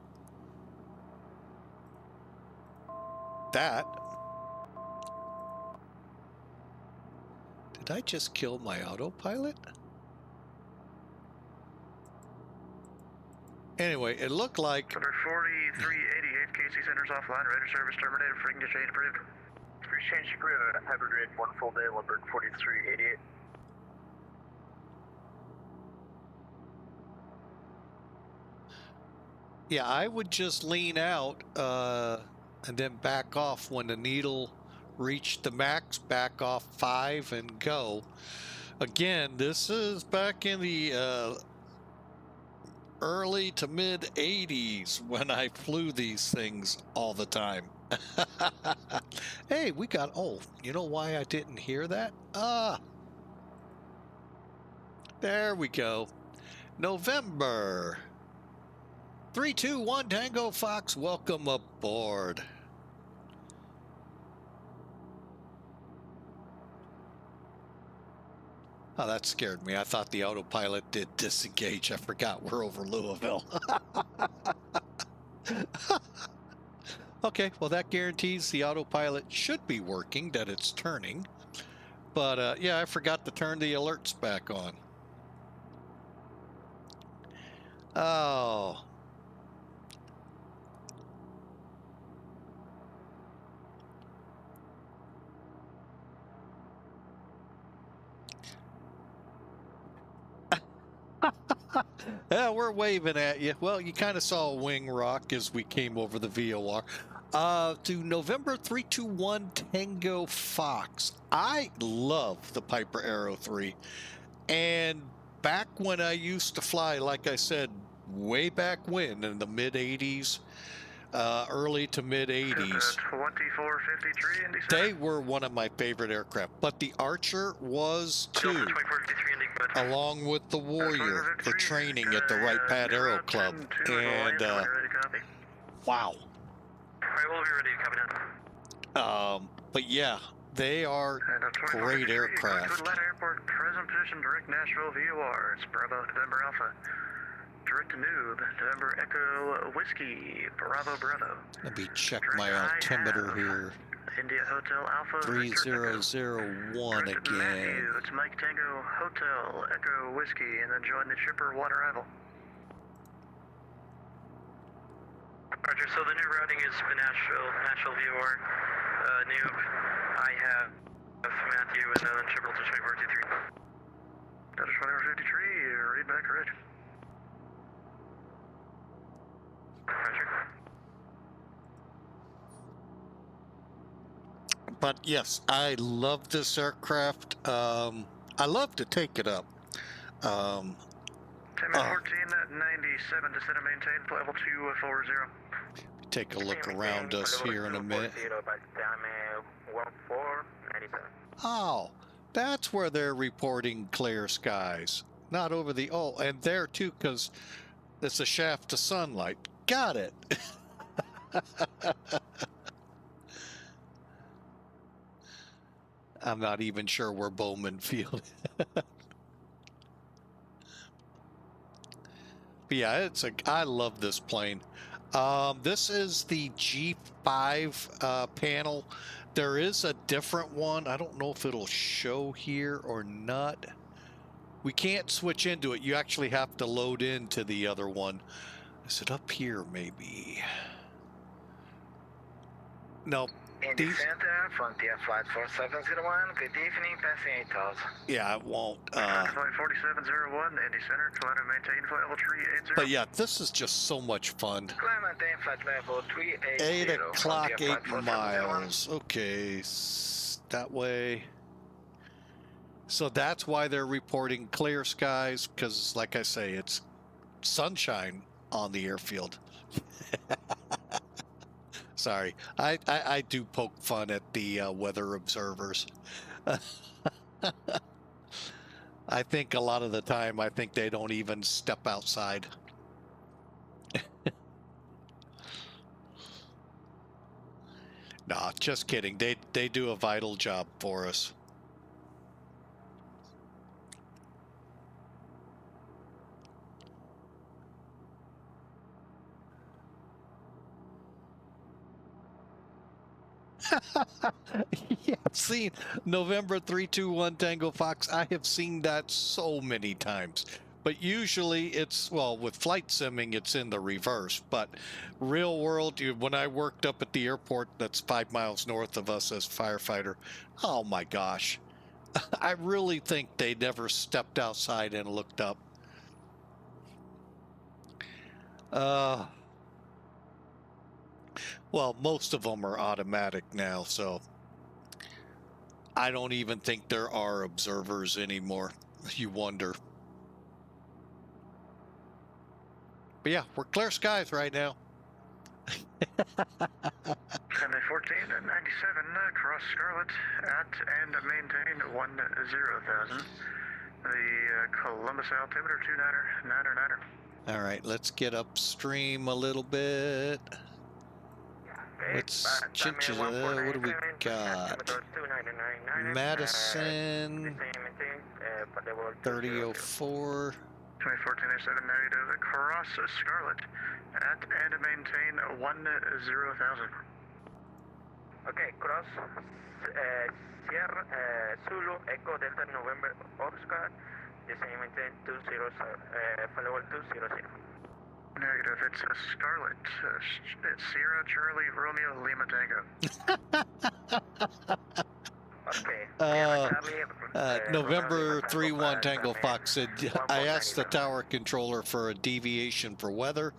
that. Did I just kill my autopilot? Anyway, it looked like... Number 4388, KC Center's offline, radar service terminated, freaking change approved. Free change agreement, hybrid rate 1 full day, Lindbergh 4388. Yeah, I would just lean out and then back off when the needle reached the max, back off 5 and go. Again, this is back in the early to mid 80s when I flew these things all the time. Hey, we got, oh, you know why I didn't hear that? There we go. November 321 Tango Fox, welcome aboard. Oh, that scared me. I thought the autopilot did disengage. I forgot we're over Louisville. Okay, well, that guarantees the autopilot should be working, that it's turning. But, yeah, I forgot to turn the alerts back on. Oh. Yeah, we're waving at you. Well, you kind of saw a wing rock as we came over the VOR. To November 321 Tango Fox. I love the Piper Arrow 3. And back when I used to fly, like I said, way back when, in the mid-80s, early to mid-80s, 2453 Indy Center. they were one of my favorite aircraft. But the Archer was too. 2453 Indy, bud. Along with the Warrior for training at the Right Pad Aero Club. And, wow. Alright, we'll be ready to come in. But yeah, they are great aircraft. Atlanta Airport, present position, direct Nashville VOR. It's Bravo, November Alpha. Direct to Noob, November Echo Whiskey, Bravo Bravo. Let me check my altimeter here. India Hotel Alpha 3001 Direct to again. Matthew, it's Mike Tango Hotel Echo Whiskey, and then join the chipper one arrival. Roger, so the new routing is for Nashville VOR, Noob. I have Matthew and then chipper to 2453. Delta 2453, read back red. Roger. But yes, I love this aircraft. I love to take it up. 10 minutes 14 at 97, descend and maintain, flight level 240. Take a look around us here in a minute. Oh, that's where they're reporting clear skies. Not over the, oh, and there too, because it's a shaft of sunlight. Got it. I'm not even sure where Bowman Field is. But yeah, I love this plane. This is the G5 panel. There is a different one. I don't know if it'll show here or not. We can't switch into it. You actually have to load into the other one. Is it up here maybe? No. Indy Center, Frontier Flight 4701, good evening, passing 8000. Yeah, it won't. Flight 4701, Indy Center, climb and maintain, flight level 380. But yeah, this is just so much fun. Climb and maintain, flight level 380. 8 o'clock, Frontier 8 Flight 4701. miles. Okay, that way. So that's why they're reporting clear skies, because like I say, it's sunshine on the airfield. Sorry, I do poke fun at the weather observers. I think a lot of the time, I think they don't even step outside. Nah, just kidding. They do a vital job for us. Yeah, I've seen November 321 Tango Fox. I have seen that so many times. But usually it's, well, with flight simming, it's in the reverse. But real world, when I worked up at the airport that's 5 miles north of us as a firefighter, oh my gosh. I really think they never stepped outside and looked up. Well, most of them are automatic now, so I don't even think there are observers anymore. You wonder. But yeah, we're clear skies right now. Sunday 14 at 97, cross Scarlet at and maintain 10,000. The Columbus altimeter 29er. All right, let's get upstream a little bit. Let's what do we got? Madison 3004. 2014-07 negative, cross Scarlet at and maintain 10,000. Okay, cross Sierra Zulu Echo Delta November Oscar, descending maintain 20, follow 200. Negative, it's a Scarlet. It's Sierra Charlie Romeo Lima Tango. Okay. November 31 Tango Fox said, I asked the tower controller for a deviation for weather.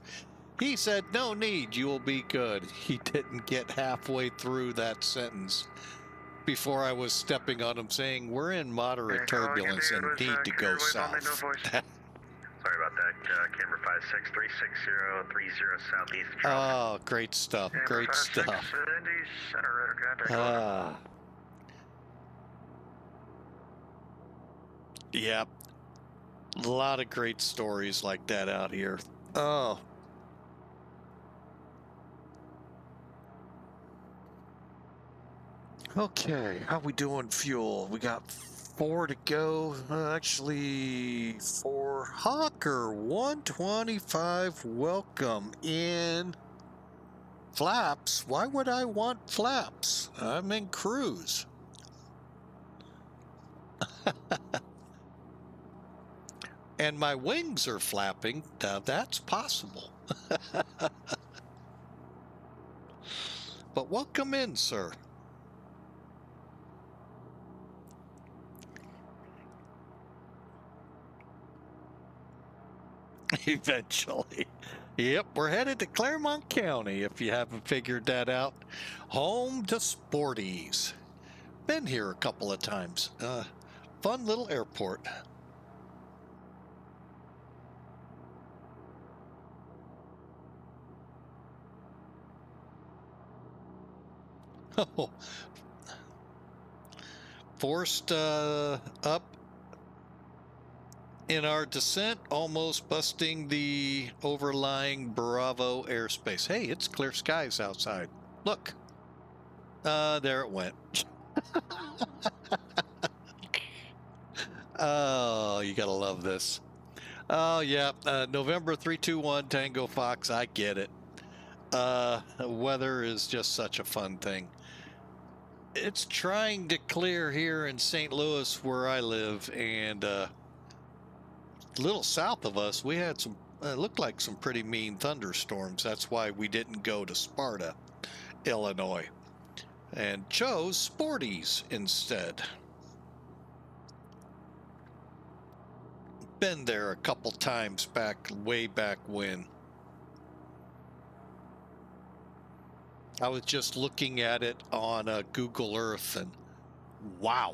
He said, no need, you will be good. He didn't get halfway through that sentence before I was stepping on him saying, we're in moderate turbulence and need to go south. Sorry about that. Camera 5636030 southeast. Oh, great stuff. Great stuff. Yep. A lot of great stories like that out here. Oh. Okay, how we doing fuel? We got 4 to go. Actually, 4. Hawker 125. Welcome in. Flaps. Why would I want flaps? I'm in cruise. And my wings are flapping. Now that's possible. But welcome in, sir. Eventually. Yep, we're headed to Clermont County, if you haven't figured that out. Home to Sporties. Been here a couple of times. Fun little airport. Oh. Forced up in our descent, almost busting the overlying Bravo airspace. Hey, it's clear skies outside. Look. There it went. Oh, you gotta love this. Oh, yeah. November 321 Tango Fox. I get it. Weather is just such a fun thing. It's trying to clear here in St. Louis where I live, and a little south of us we had some looked like some pretty mean thunderstorms. That's why we didn't go to Sparta, Illinois, and chose Sporties instead. Been there a couple times way back when. I was just looking at it on Google Earth, and wow.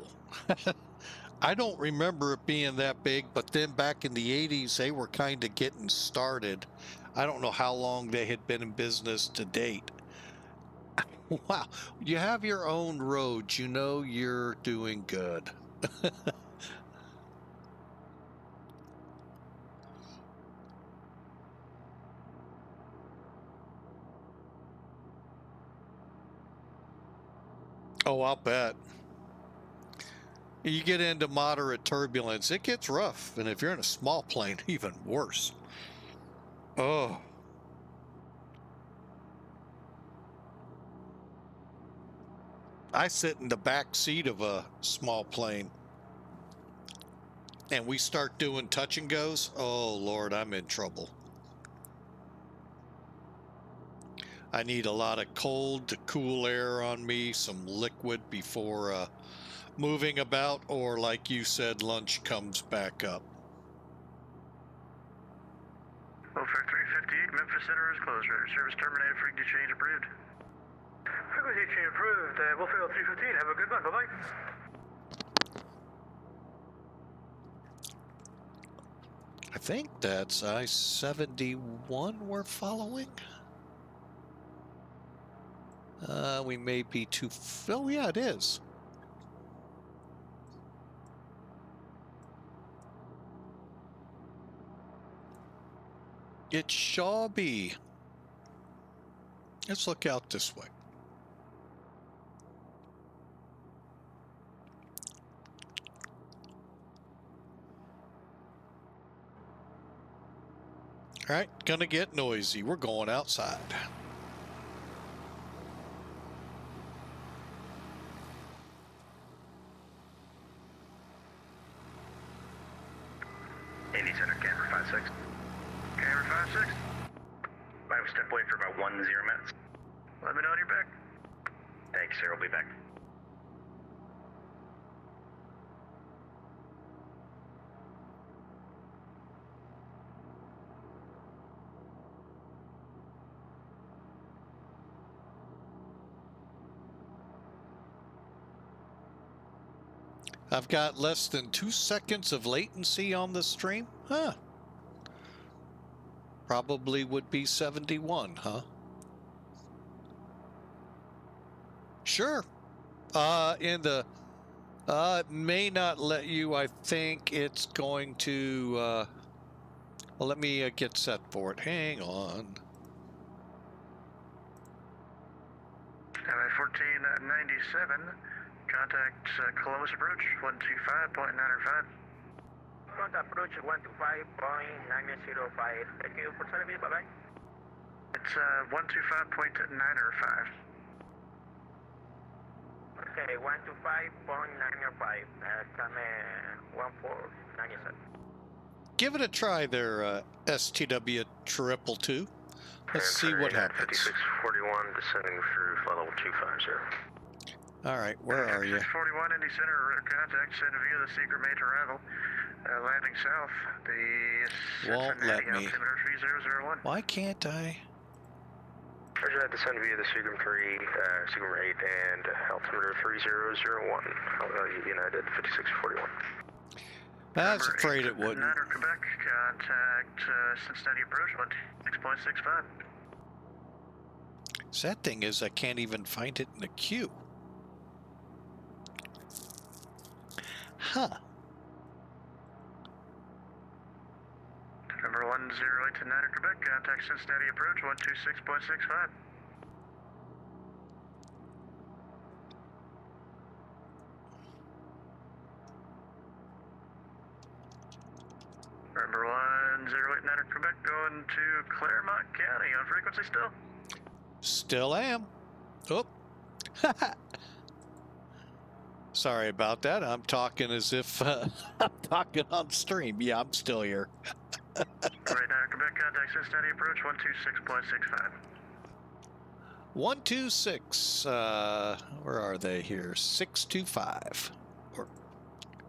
I don't remember it being that big, but then back in the 80s, they were kind of getting started. I don't know how long they had been in business to date. Wow. You have your own roads. You know you're doing good. Oh, I'll bet. You get into moderate turbulence, it gets rough. And if you're in a small plane, even worse. Oh. I sit in the back seat of a small plane and we start doing touch and goes. Oh, Lord, I'm in trouble. I need a lot of cold to cool air on me, some liquid before moving about, or like you said, lunch comes back up. Well, for 358, Memphis Center is closed. Service terminated. Frequency change approved. Frequency change approved. Wolfville 315. Have a good one. Bye-bye. I think that's I-71 we're following. We may be too... Oh, yeah, it is. It shall be. Let's look out this way. All right, gonna get noisy. We're going outside. Indy Center, camera 56. Camera 56. I will step away for about 10 minutes. Let me know when you're back. Thanks, sir. We'll be back. I've got less than 2 seconds of latency on the stream. Huh. Probably would be 71, huh? Sure. In the... it may not let you. I think it's going to... well, let me get set for it. Hang on. MI-1497. Contact Columbus approach 125.905. Contact approach 125.905. Thank you for service. Bye-bye. It's 125.905. Okay, 125.905. Come 1497. Give it a try there, STW222. Let's see what happens. 5641 descending through flight level 250. All right, where are you? 641 Indy Center, radar contact, send a view of the secret mate arrival. Landing south, the Won't let Cincinnati me. altimeter 3001. Why can't I? Roger that, descend via the Seagram 3, Seagram 8, and altimeter 3001. United 5641. I was afraid it wouldn't. Niner Quebec, contact Cincinnati approach 16.65. Sad thing is I can't even find it in the queue. Huh. Number 108 to Niner Quebec, contact Cincinnati approach 126.65. Number 108 Niner Quebec going to Clermont County on frequency still. Still am. Oh. Sorry about that. I'm talking as if I'm talking on stream. Yeah, I'm still here. Right, Niner Quebec, contact Cincinnati approach 126.65. 126. Where are they here? 625. Or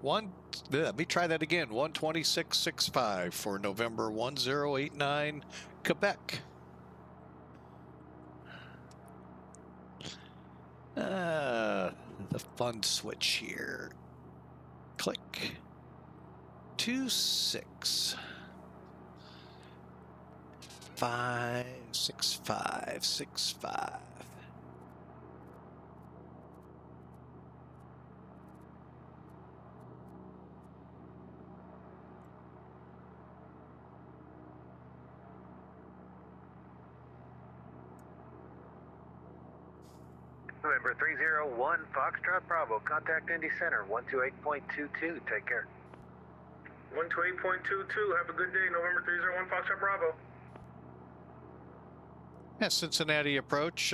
one. Let me try that again. 126.65 for November 1089, Quebec. The fun switch here. Click. 26. 56565. November 301, Foxtrot Bravo, contact Indy Center, 128.22, take care. 128.22, have a good day, November 301, Foxtrot Bravo. Yeah, Cincinnati approach,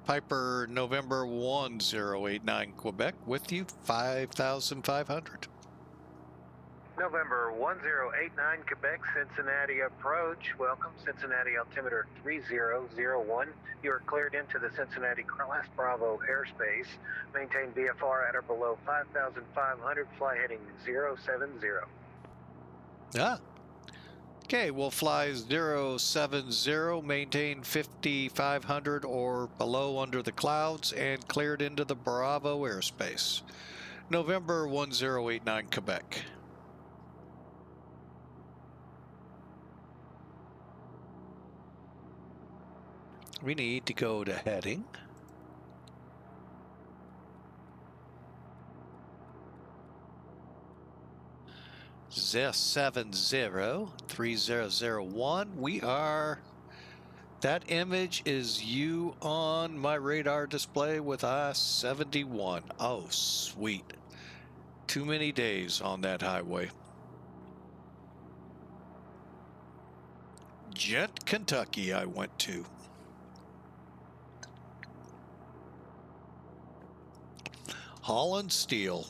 Piper November 1089 Quebec with you, 5,500. November 1089, Quebec, Cincinnati approach. Welcome, Cincinnati altimeter 3001. You are cleared into the Cincinnati Class Bravo airspace. Maintain VFR at or below 5,500, fly heading 070. Ah. Okay, we'll fly 070, maintain 5,500 or below under the clouds, and cleared into the Bravo airspace. November 1089 Quebec. We need to go to heading. Z703001. We are. That image is you on my radar display with I-71. Oh, sweet. Too many days on that highway. Jet, Kentucky, I went to. Holland Steel.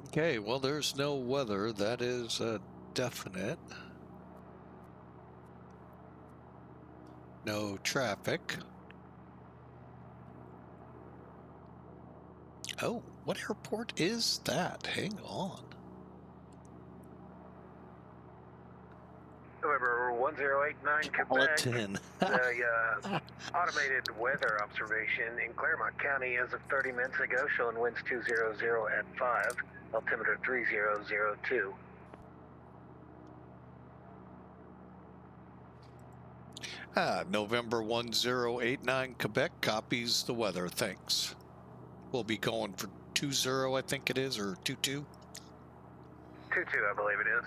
Okay, well, there's no weather. That is definite. No traffic. Oh, what airport is that? Hang on. November 1089, Quebec. Gallatin. The automated weather observation in Clermont County as of 30 minutes ago, showing winds 200 at 5, altimeter 3002. November 1089 Quebec copies the weather. Thanks. We'll be going for 20, I think it is, or 22. 22, I believe it is.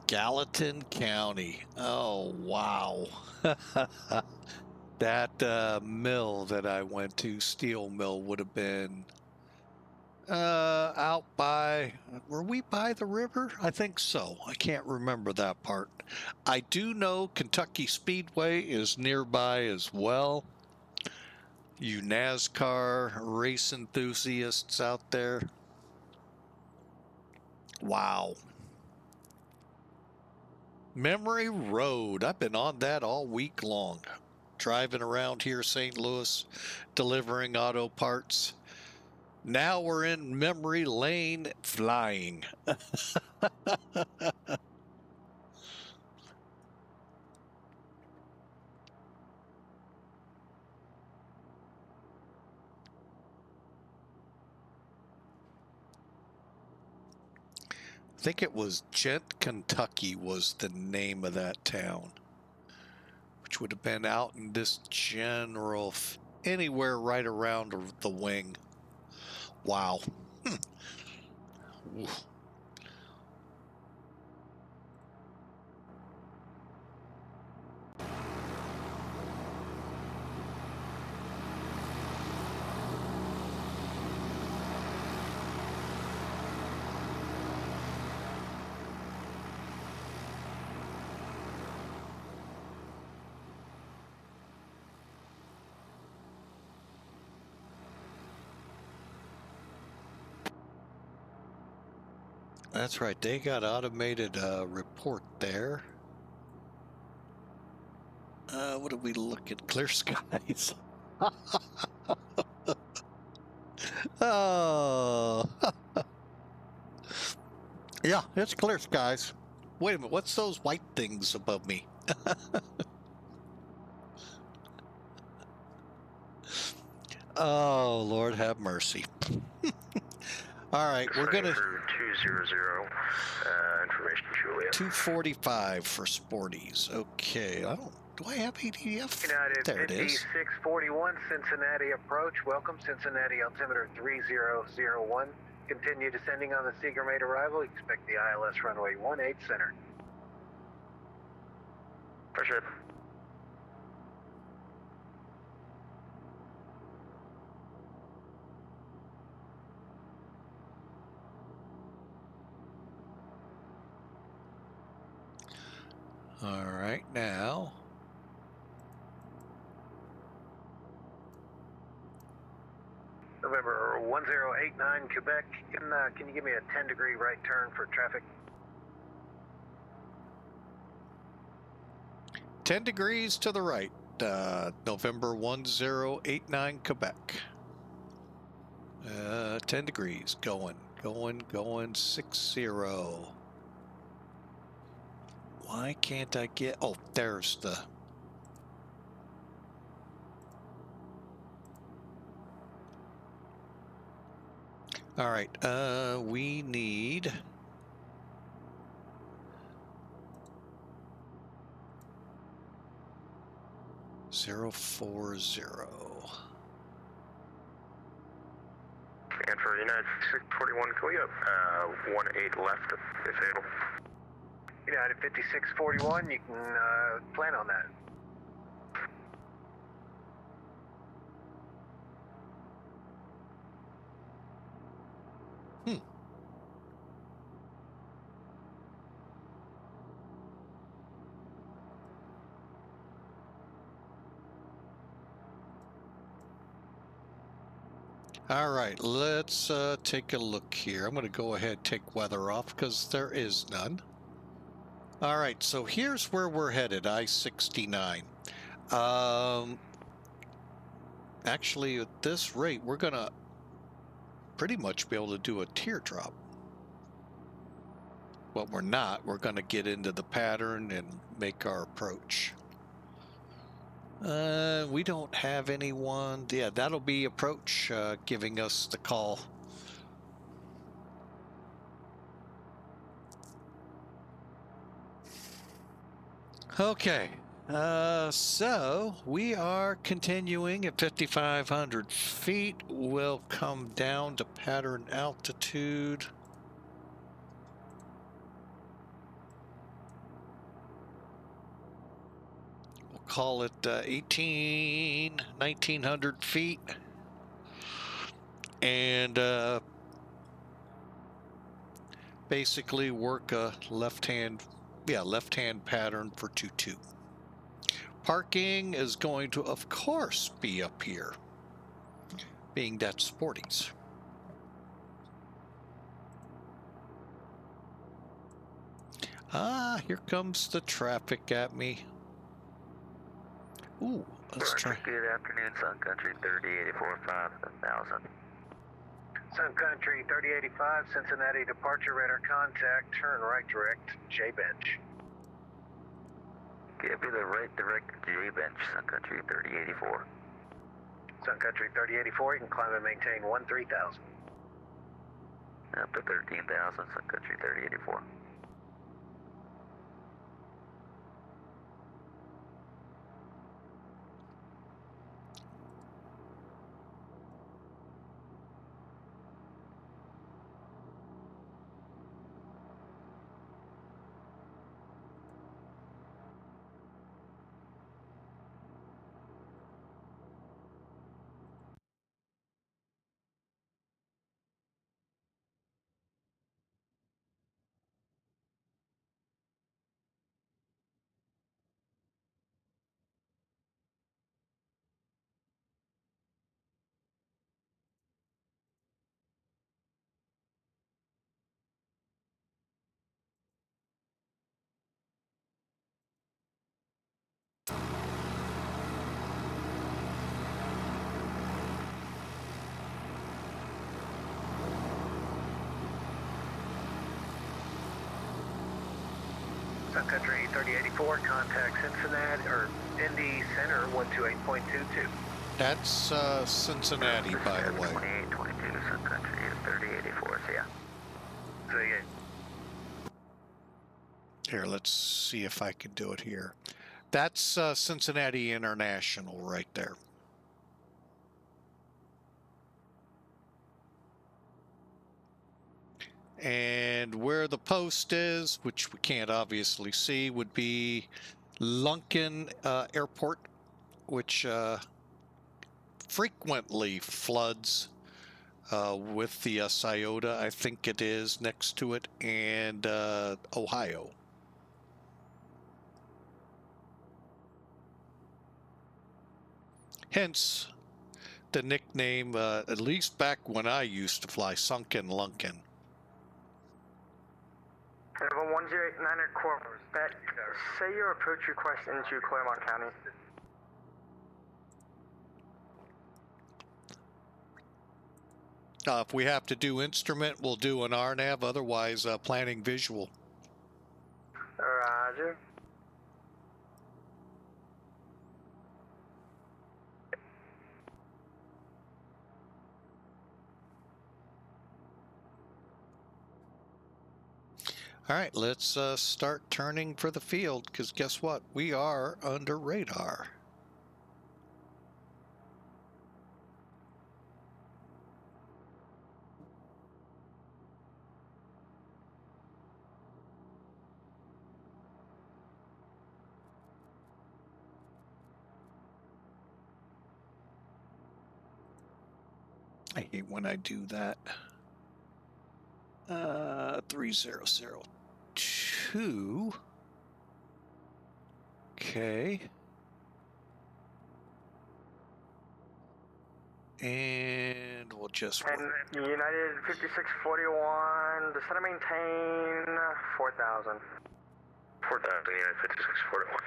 Gallatin County. Oh, wow. That mill that I went to, steel mill, would have been out by, were we by the river? I think so. I can't remember that part. I do know Kentucky Speedway is nearby as well. You NASCAR race enthusiasts out there. Wow. Memory Road. I've been on that all week long. Driving around here, St. Louis, delivering auto parts. Now we're in Memory Lane flying. I think it was Gent, Kentucky was the name of that town, which would have been out in this general, anywhere right around the wing. Wow. Oof. That's right. They got automated report there. What do we look at? Clear skies. Oh. Yeah, it's clear skies. Wait a minute. What's those white things above me? Oh, Lord have mercy. All right, we're gonna for 200, information Julia. 245 for sporties. Okay, do I have ADF? United There it is. 5641, Cincinnati approach. Welcome, Cincinnati altimeter 3001. Continue descending on the Seeger-made arrival. Expect the ILS runway 18 center. Appreciate it. All right, now. November 1089, Quebec. Can you give me a 10-degree right turn for traffic? 10 degrees to the right. November 1089, Quebec. 10 degrees. Going. 60. Why can't I get... Oh, there's the... All right, we need... Zero 40. And for United 641, can we up 18 left if able? United 5641, you can plan on that. All right, let's take a look here. I'm going to go ahead and take weather off because there is none. All right, so here's where we're headed, I-69. Actually, at this rate, we're going to pretty much be able to do a teardrop. But we're not. We're going to get into the pattern and make our approach. We don't have anyone. Yeah, that'll be approach giving us the call. Okay, so we are continuing at 5,500 feet. We'll come down to pattern altitude. We'll call it 1,900 feet. And basically work a left-hand pattern for 2-2. Parking is going to, of course, be up here, being that sporties. Ah, here comes the traffic at me. Ooh, let's try. Good afternoon, Sun Country 3084-5000. Sun Country 3085, Cincinnati departure radar contact, turn right direct, J-bench. Give me the right direct J-bench, Sun Country 3084. Sun Country 3084, you can climb and maintain 13,000. Up to 13,000, Sun Country 3084. Sun Country 3084, contact Cincinnati, or ND Center 128.22. That's Cincinnati, by the way. 2822, Sun Country 3084, so yeah. So yeah. Here, let's see if I can do it here. That's Cincinnati International right there. And where the post is, which we can't obviously see, would be Lunken Airport, which frequently floods with the Scioto, I think it is, next to it, and Ohio. Hence the nickname, at least back when I used to fly, Sunken Lunken. Level 1089 at Corpus. Say your approach request into Clermont County. If we have to do instrument, we'll do an RNAV, otherwise planning visual. Roger. All right, let's start turning for the field, because guess what? We are under radar. I hate when I do that. 3002. Okay. And we'll just... And United 5641, descend and maintain 4,000. 4,000, United 5641.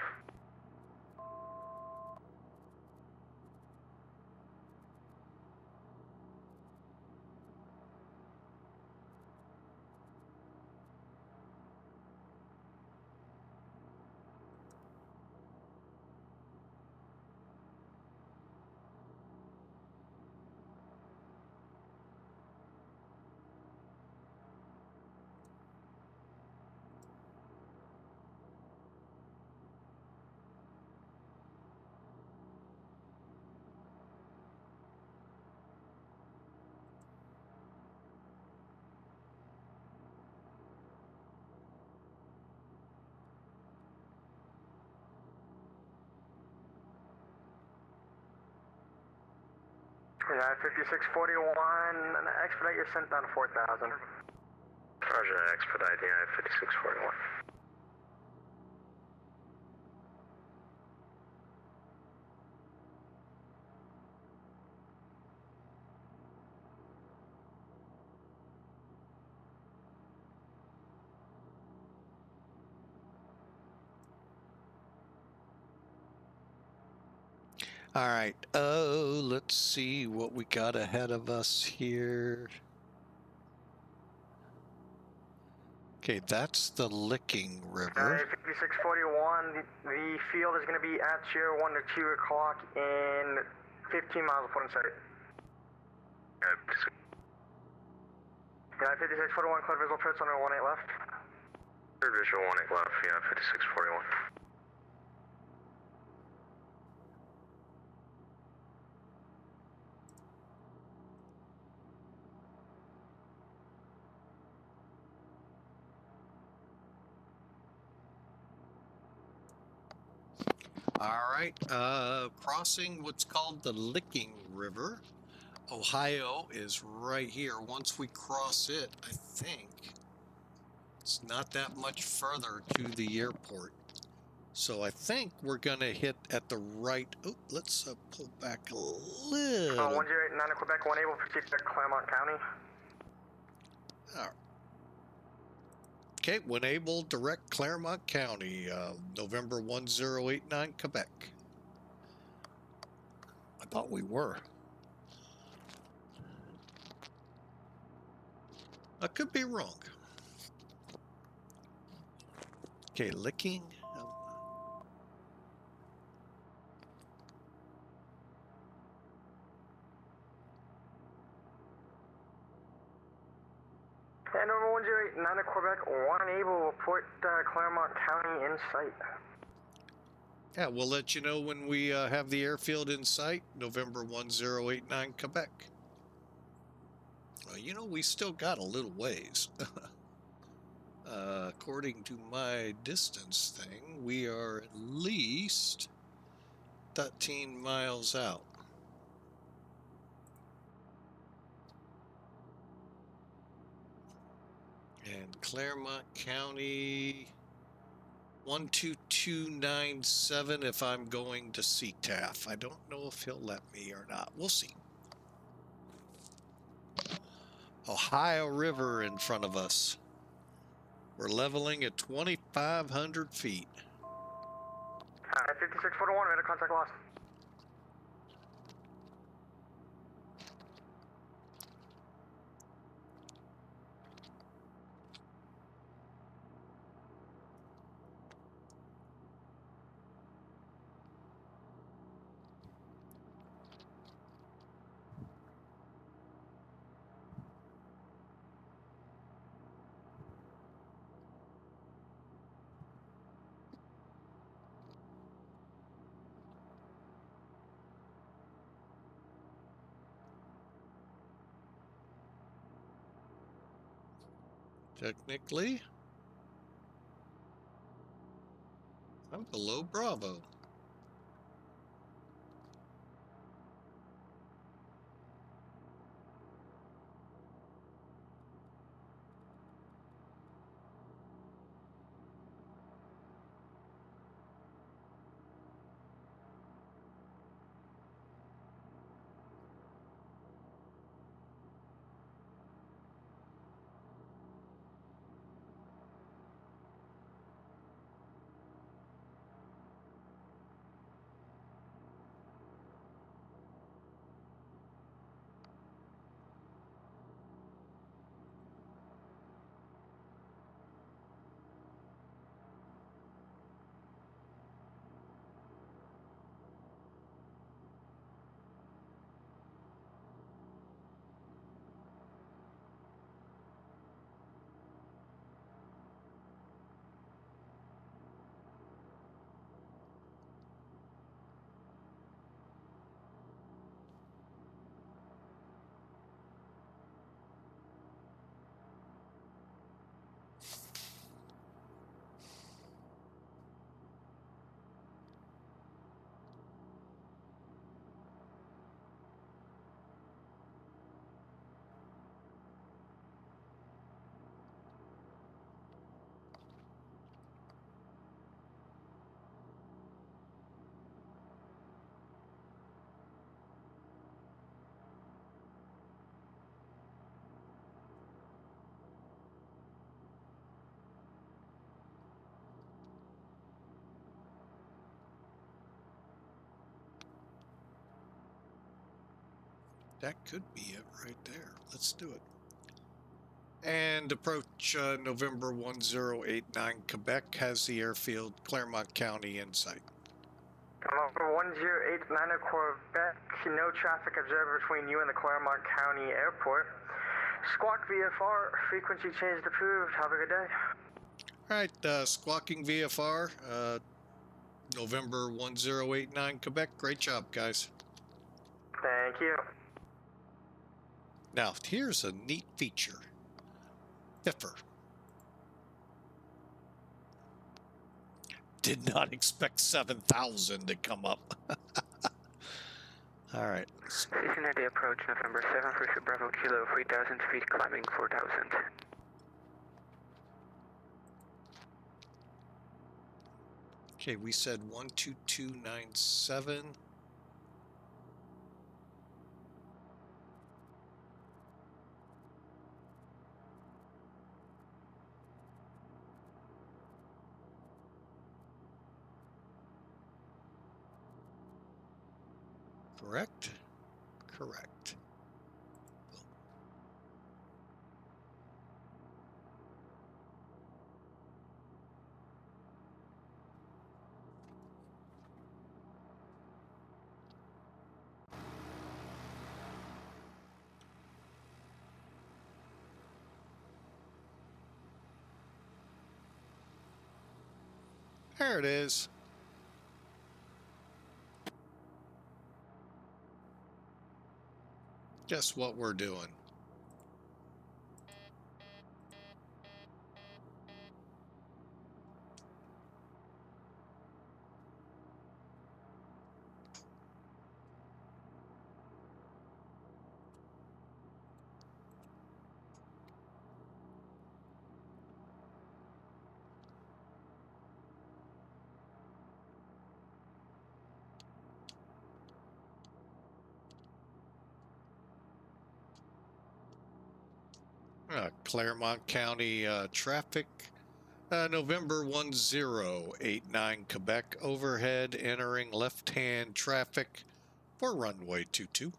United 5641, expedite your sent down to 4,000. Roger, expedite the United 5641. All right. Oh, let's see what we got ahead of us here. Okay, that's the Licking River. 5641, the field is going to be at your 1 to 2 o'clock in 15 miles of port in sight. United 5641, clear visual approach on 18 left. Clear visual 18 left, United 5641. All right, crossing what's called the Licking River. Ohio is right here. Once we cross it, I think it's not that much further to the airport. So I think we're going to hit at the right... Oh, let's pull back a little. 1089 to Quebec, 1 able to proceed to Clermont County. All right. Okay, when able, direct Clermont County, November 1089, Quebec. I thought we were. I could be wrong. Okay, licking. And number 1089 of Quebec, 1 able report Clermont County in sight. Yeah, we'll let you know when we have the airfield in sight. November 1089 Quebec. Well, you know, we still got a little ways. According to my distance thing, we are at least 13 miles out. And Clermont County 12297 if I'm going to CTAF. I don't know if he'll let me or not. We'll see. Ohio River in front of us. We're leveling at 2,500 feet. 5641, radar contact lost. Technically, I'm below Bravo. That could be it right there. Let's do it. And approach November 1089 Quebec has the airfield Clermont County in sight. Number 1089 of Quebec, no traffic observed between you and the Clermont County Airport. Squawk VFR, frequency change approved. Have a good day. All right, squawking VFR, November 1089 Quebec. Great job, guys. Thank you. Now, here's a neat feature. Fiffer. Did not expect 7,000 to come up. All right. Cincinnati approach, November 7, Frequency Bravo Kilo, 3,000 feet, climbing 4,000. Okay, we said 12297. Correct? Correct. There it is. Guess what we're doing? Clermont County traffic. November 1089 Quebec overhead entering left-hand traffic for runway 22.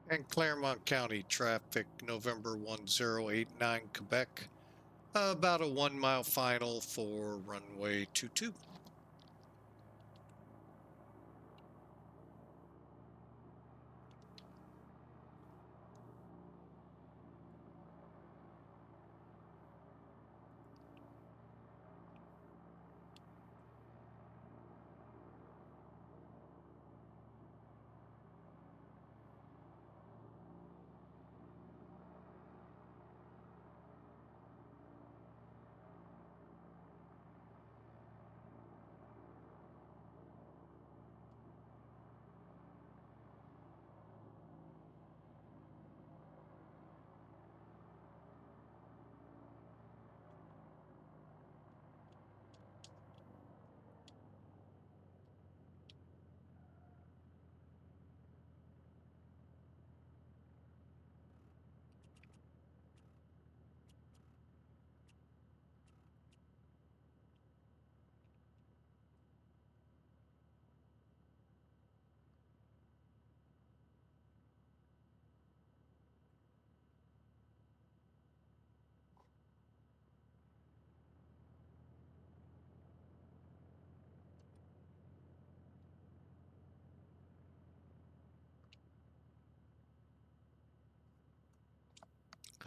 And Clermont County traffic, November 1089 Quebec. About a 1 mile final for runway 22.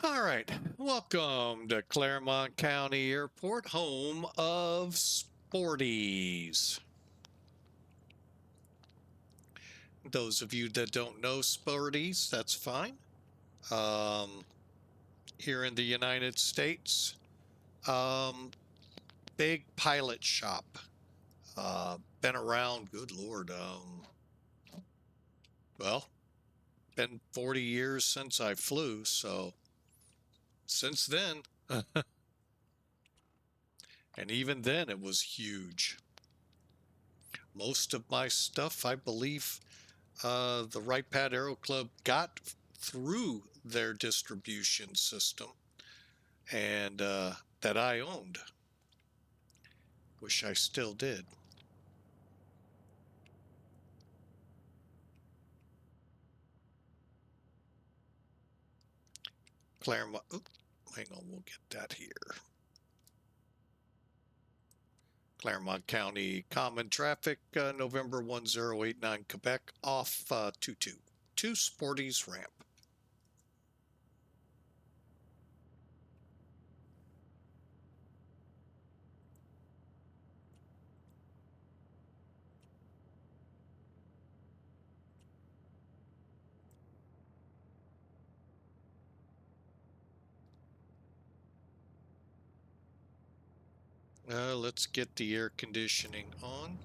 All right, welcome to Clermont County Airport, home of Sporties. Those of you that don't know Sporties, that's fine. Here in the United States, big pilot shop. Been around, good Lord, well, been 40 years since I flew, so since then, and even then it was huge. Most of my stuff, I believe, the Right Pad Aero Club got through their distribution system, and that I owned. Wish I still did. Clermont, hang on, we'll get that here. Clermont County Common Traffic, November 1089, Quebec, off 22. To Sporties Ramp. Let's get the air conditioning on.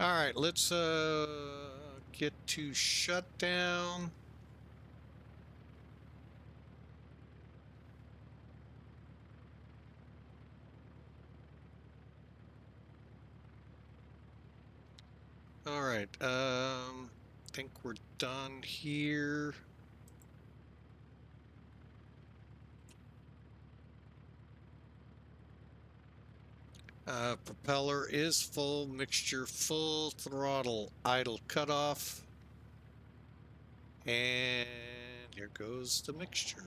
All right, let's get to shutdown. All right, think we're done here. Propeller is full, mixture full, throttle idle cutoff. And here goes the mixture.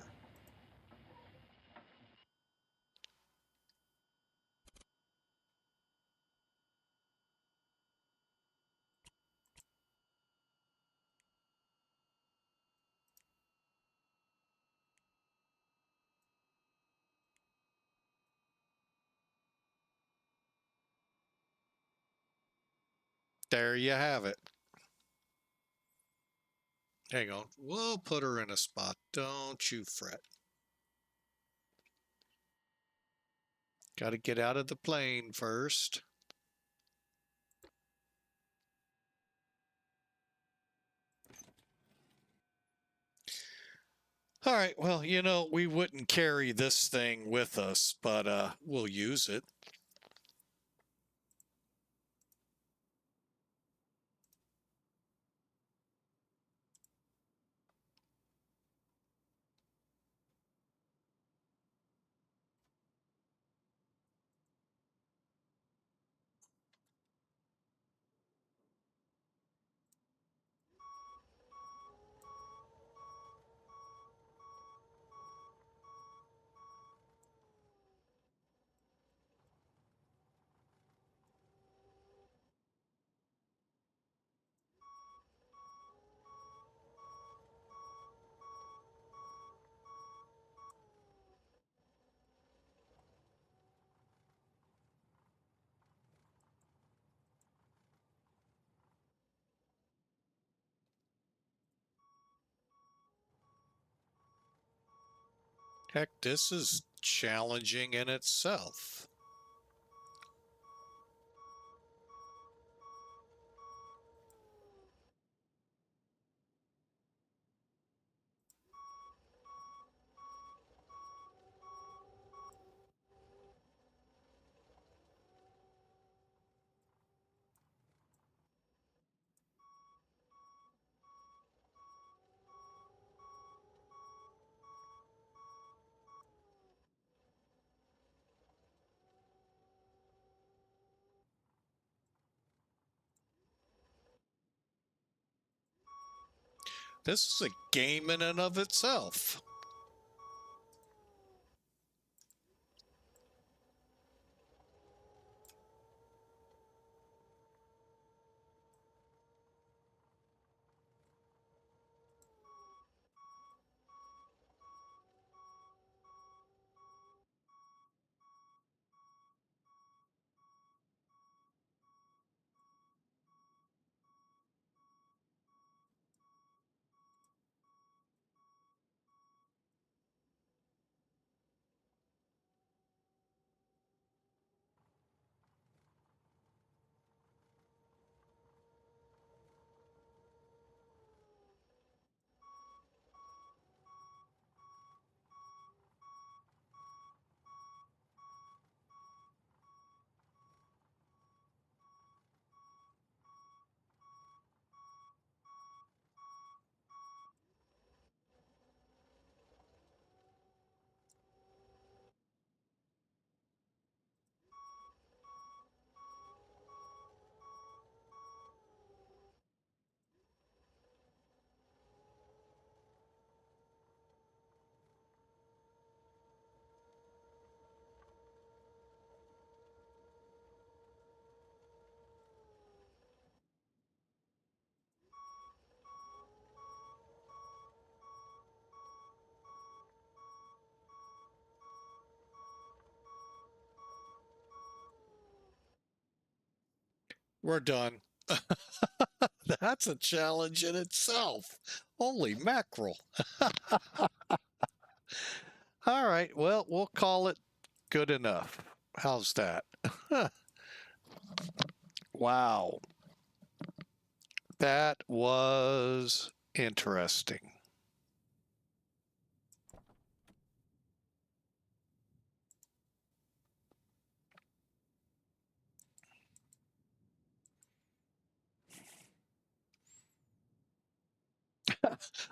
There you have it. Hang on, we'll put her in a spot. Don't you fret. Got to get out of the plane first. All right, well, you know, we wouldn't carry this thing with us, but we'll use it. Heck, this is challenging in itself. This is a game in and of itself. We're done. That's a challenge in itself. Holy mackerel. All right, well, we'll call it good enough. How's that? Wow. That was interesting.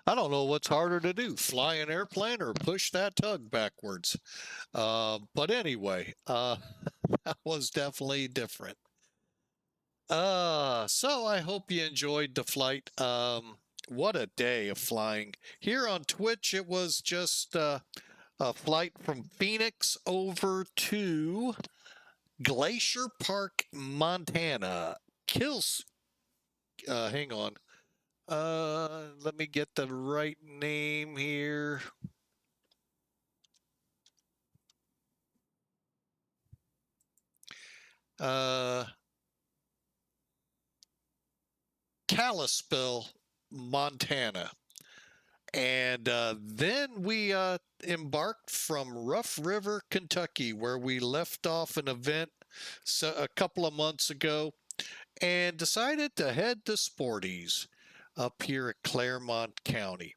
I don't know what's harder to do, fly an airplane or push that tug backwards. But anyway, that was definitely different. So I hope you enjoyed the flight. What a day of flying. Here on Twitch, it was just a flight from Phoenix over to Glacier Park, Montana. Hang on. Let me get the right name here. Kalispell, Montana. And then we embarked from Rough River, Kentucky, where we left off an event a couple of months ago, and decided to head to Sporties up here at Clermont County.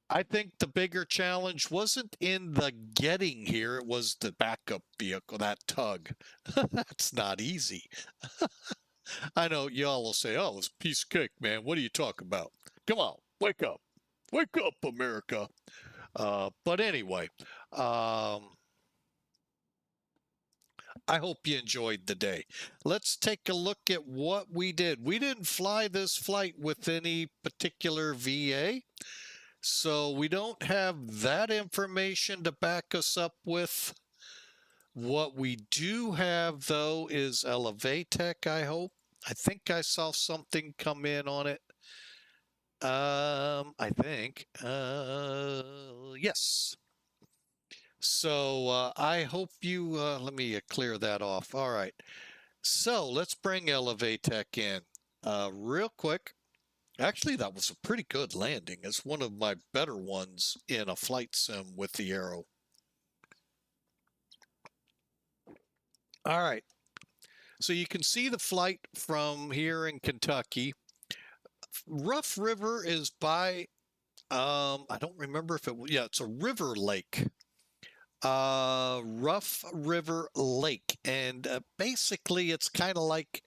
I think the bigger challenge wasn't in the getting here, it was the backup vehicle, that tug. That's not easy. I know y'all will say, oh, it's a piece of cake, man. What are you talking about? Come on, wake up. Wake up, America. But anyway, I hope you enjoyed the day. Let's take a look at what we did. We didn't fly this flight with any particular VA, so we don't have that information to back us up with. What we do have, though, is Elevatech, I hope. I think I saw something come in on it. I think, yes. So I hope you, let me clear that off. All right. So let's bring Elevatech in real quick. Actually, that was a pretty good landing. It's one of my better ones in a flight sim with the Arrow. All right. So you can see the flight from here in Kentucky. Rough River is by, I don't remember if it was, yeah, it's a river lake. Rough River Lake. And basically it's kind of like,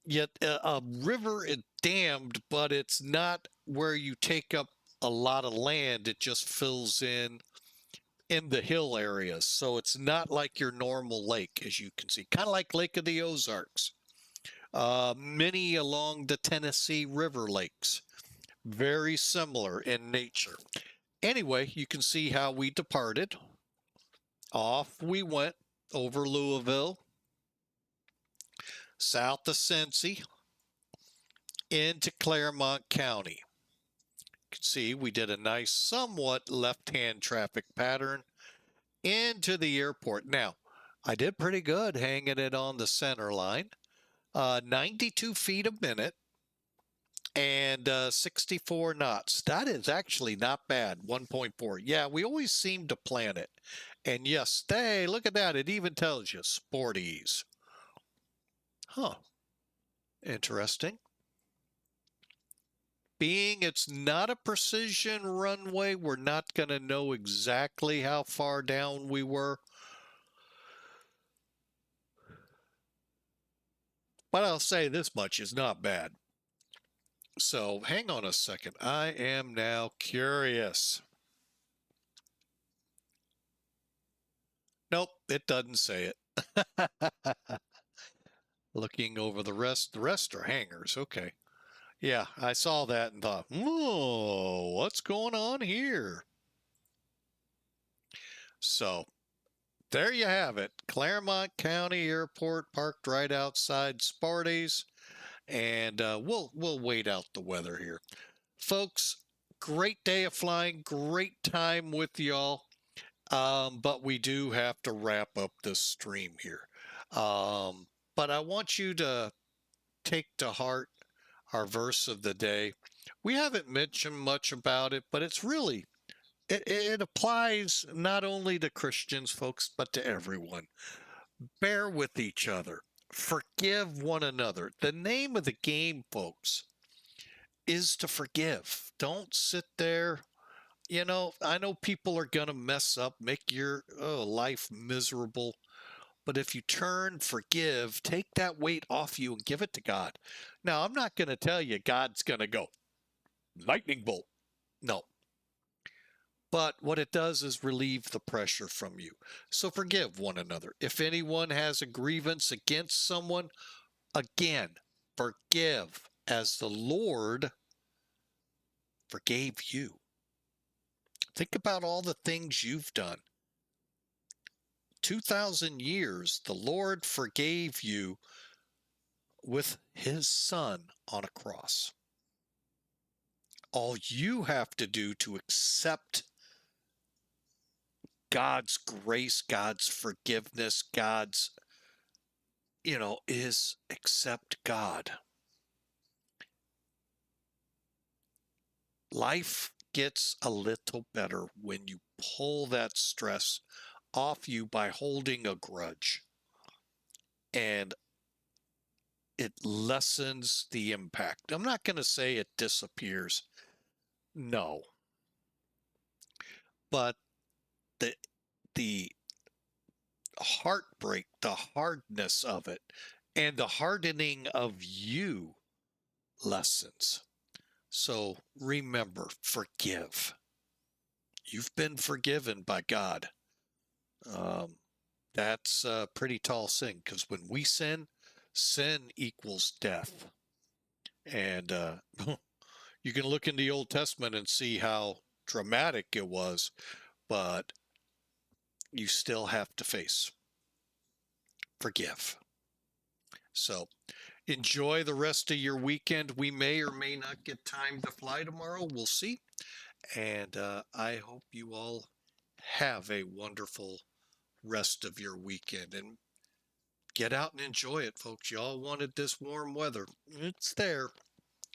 yet a river is dammed, but it's not where you take up a lot of land. It just fills in the hill areas. So it's not like your normal lake, as you can see, kind of like Lake of the Ozarks. Many along the Tennessee River lakes, very similar in nature. Anyway, you can see how we departed. Off we went over Louisville, south of Cincy, into Clermont County. You can see we did a nice, somewhat left-hand traffic pattern into the airport. Now, I did pretty good hanging it on the center line. 92 feet a minute and 64 knots. That is actually not bad, 1.4. Yeah, we always seem to plan it. And yes, hey, look at that. It even tells you Sporties. Huh. Interesting. Being it's not a precision runway, we're not going to know exactly how far down we were. But I'll say this much is not bad. So hang on a second. I am now curious. Nope, it doesn't say it. Looking over the rest are hangars. Okay. Yeah, I saw that and thought, whoa, what's going on here? So there you have it. Clermont County Airport, parked right outside Sparties. And we'll wait out the weather here. Folks, great day of flying, great time with y'all. But we do have to wrap up this stream here. But I want you to take to heart our verse of the day. We haven't mentioned much about it, but it's really, it applies not only to Christians, folks, but to everyone. Bear with each other. Forgive one another. The name of the game, folks, is to forgive. Don't sit there. You know, I know people are going to mess up, make your life miserable. But if you turn, forgive, take that weight off you and give it to God. Now, I'm not going to tell you God's going to go lightning bolt. No. But what it does is relieve the pressure from you. So forgive one another. If anyone has a grievance against someone, again, forgive as the Lord forgave you. Think about all the things you've done. 2,000 years, the Lord forgave you with his son on a cross. All you have to do to accept God's grace, God's forgiveness, God's, is accept God. Life gets a little better when you pull that stress off you by holding a grudge. And it lessens the impact. I'm not going to say it disappears. No. But the heartbreak, the hardness of it, and the hardening of you lessens. So remember, forgive. You've been forgiven by God. That's a pretty tall sin, because when we sin, sin equals death. And you can look in the Old Testament and see how dramatic it was, but you still have to face. Forgive. So enjoy the rest of your weekend. We may or may not get time to fly tomorrow. We'll see. And I hope you all have a wonderful rest of your weekend. And get out and enjoy it, folks. Y'all wanted this warm weather. It's there.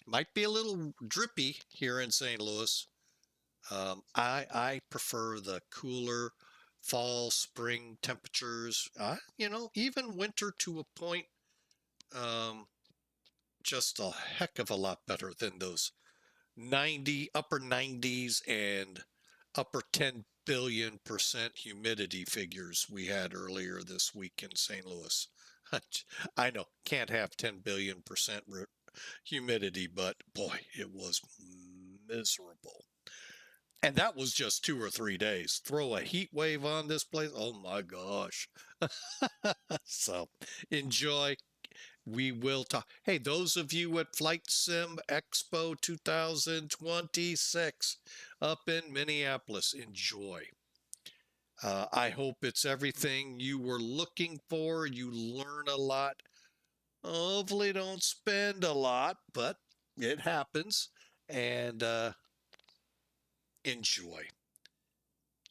Might be a little drippy here in St. Louis. I prefer the cooler fall, spring temperatures. Even winter to a point. Just a heck of a lot better than those upper 90s and upper 10 billion% humidity figures we had earlier this week in St. Louis. I know, can't have 10 billion% humidity, but boy, it was miserable. And that was just 2 or 3 days. Throw a heat wave on this place. Oh my gosh. So enjoy. We will talk. Hey, those of you at Flight Sim Expo 2026 up in Minneapolis, enjoy. I hope it's everything you were looking for. You learn a lot. Hopefully don't spend a lot, but it happens. And enjoy.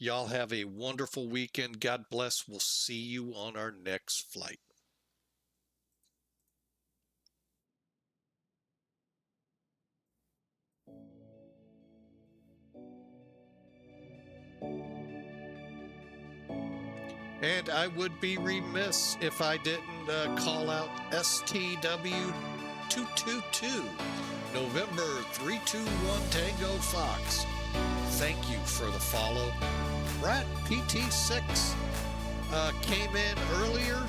Y'all have a wonderful weekend. God bless. We'll see you on our next flight. And I would be remiss if I didn't call out STW222, November 321 Tango Fox. Thank you for the follow. Rat PT6 came in earlier,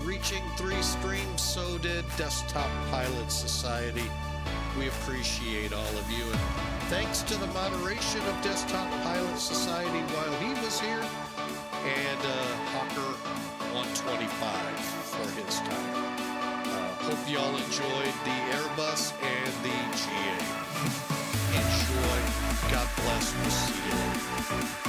reaching 3 streams. So did Desktop Pilot Society. We appreciate all of you. And thanks to the moderation of Desktop Pilot Society while he was here. And Hawker 125 for his time. Hope y'all enjoyed the Airbus and the GA. Enjoy. God bless. We'll see you later.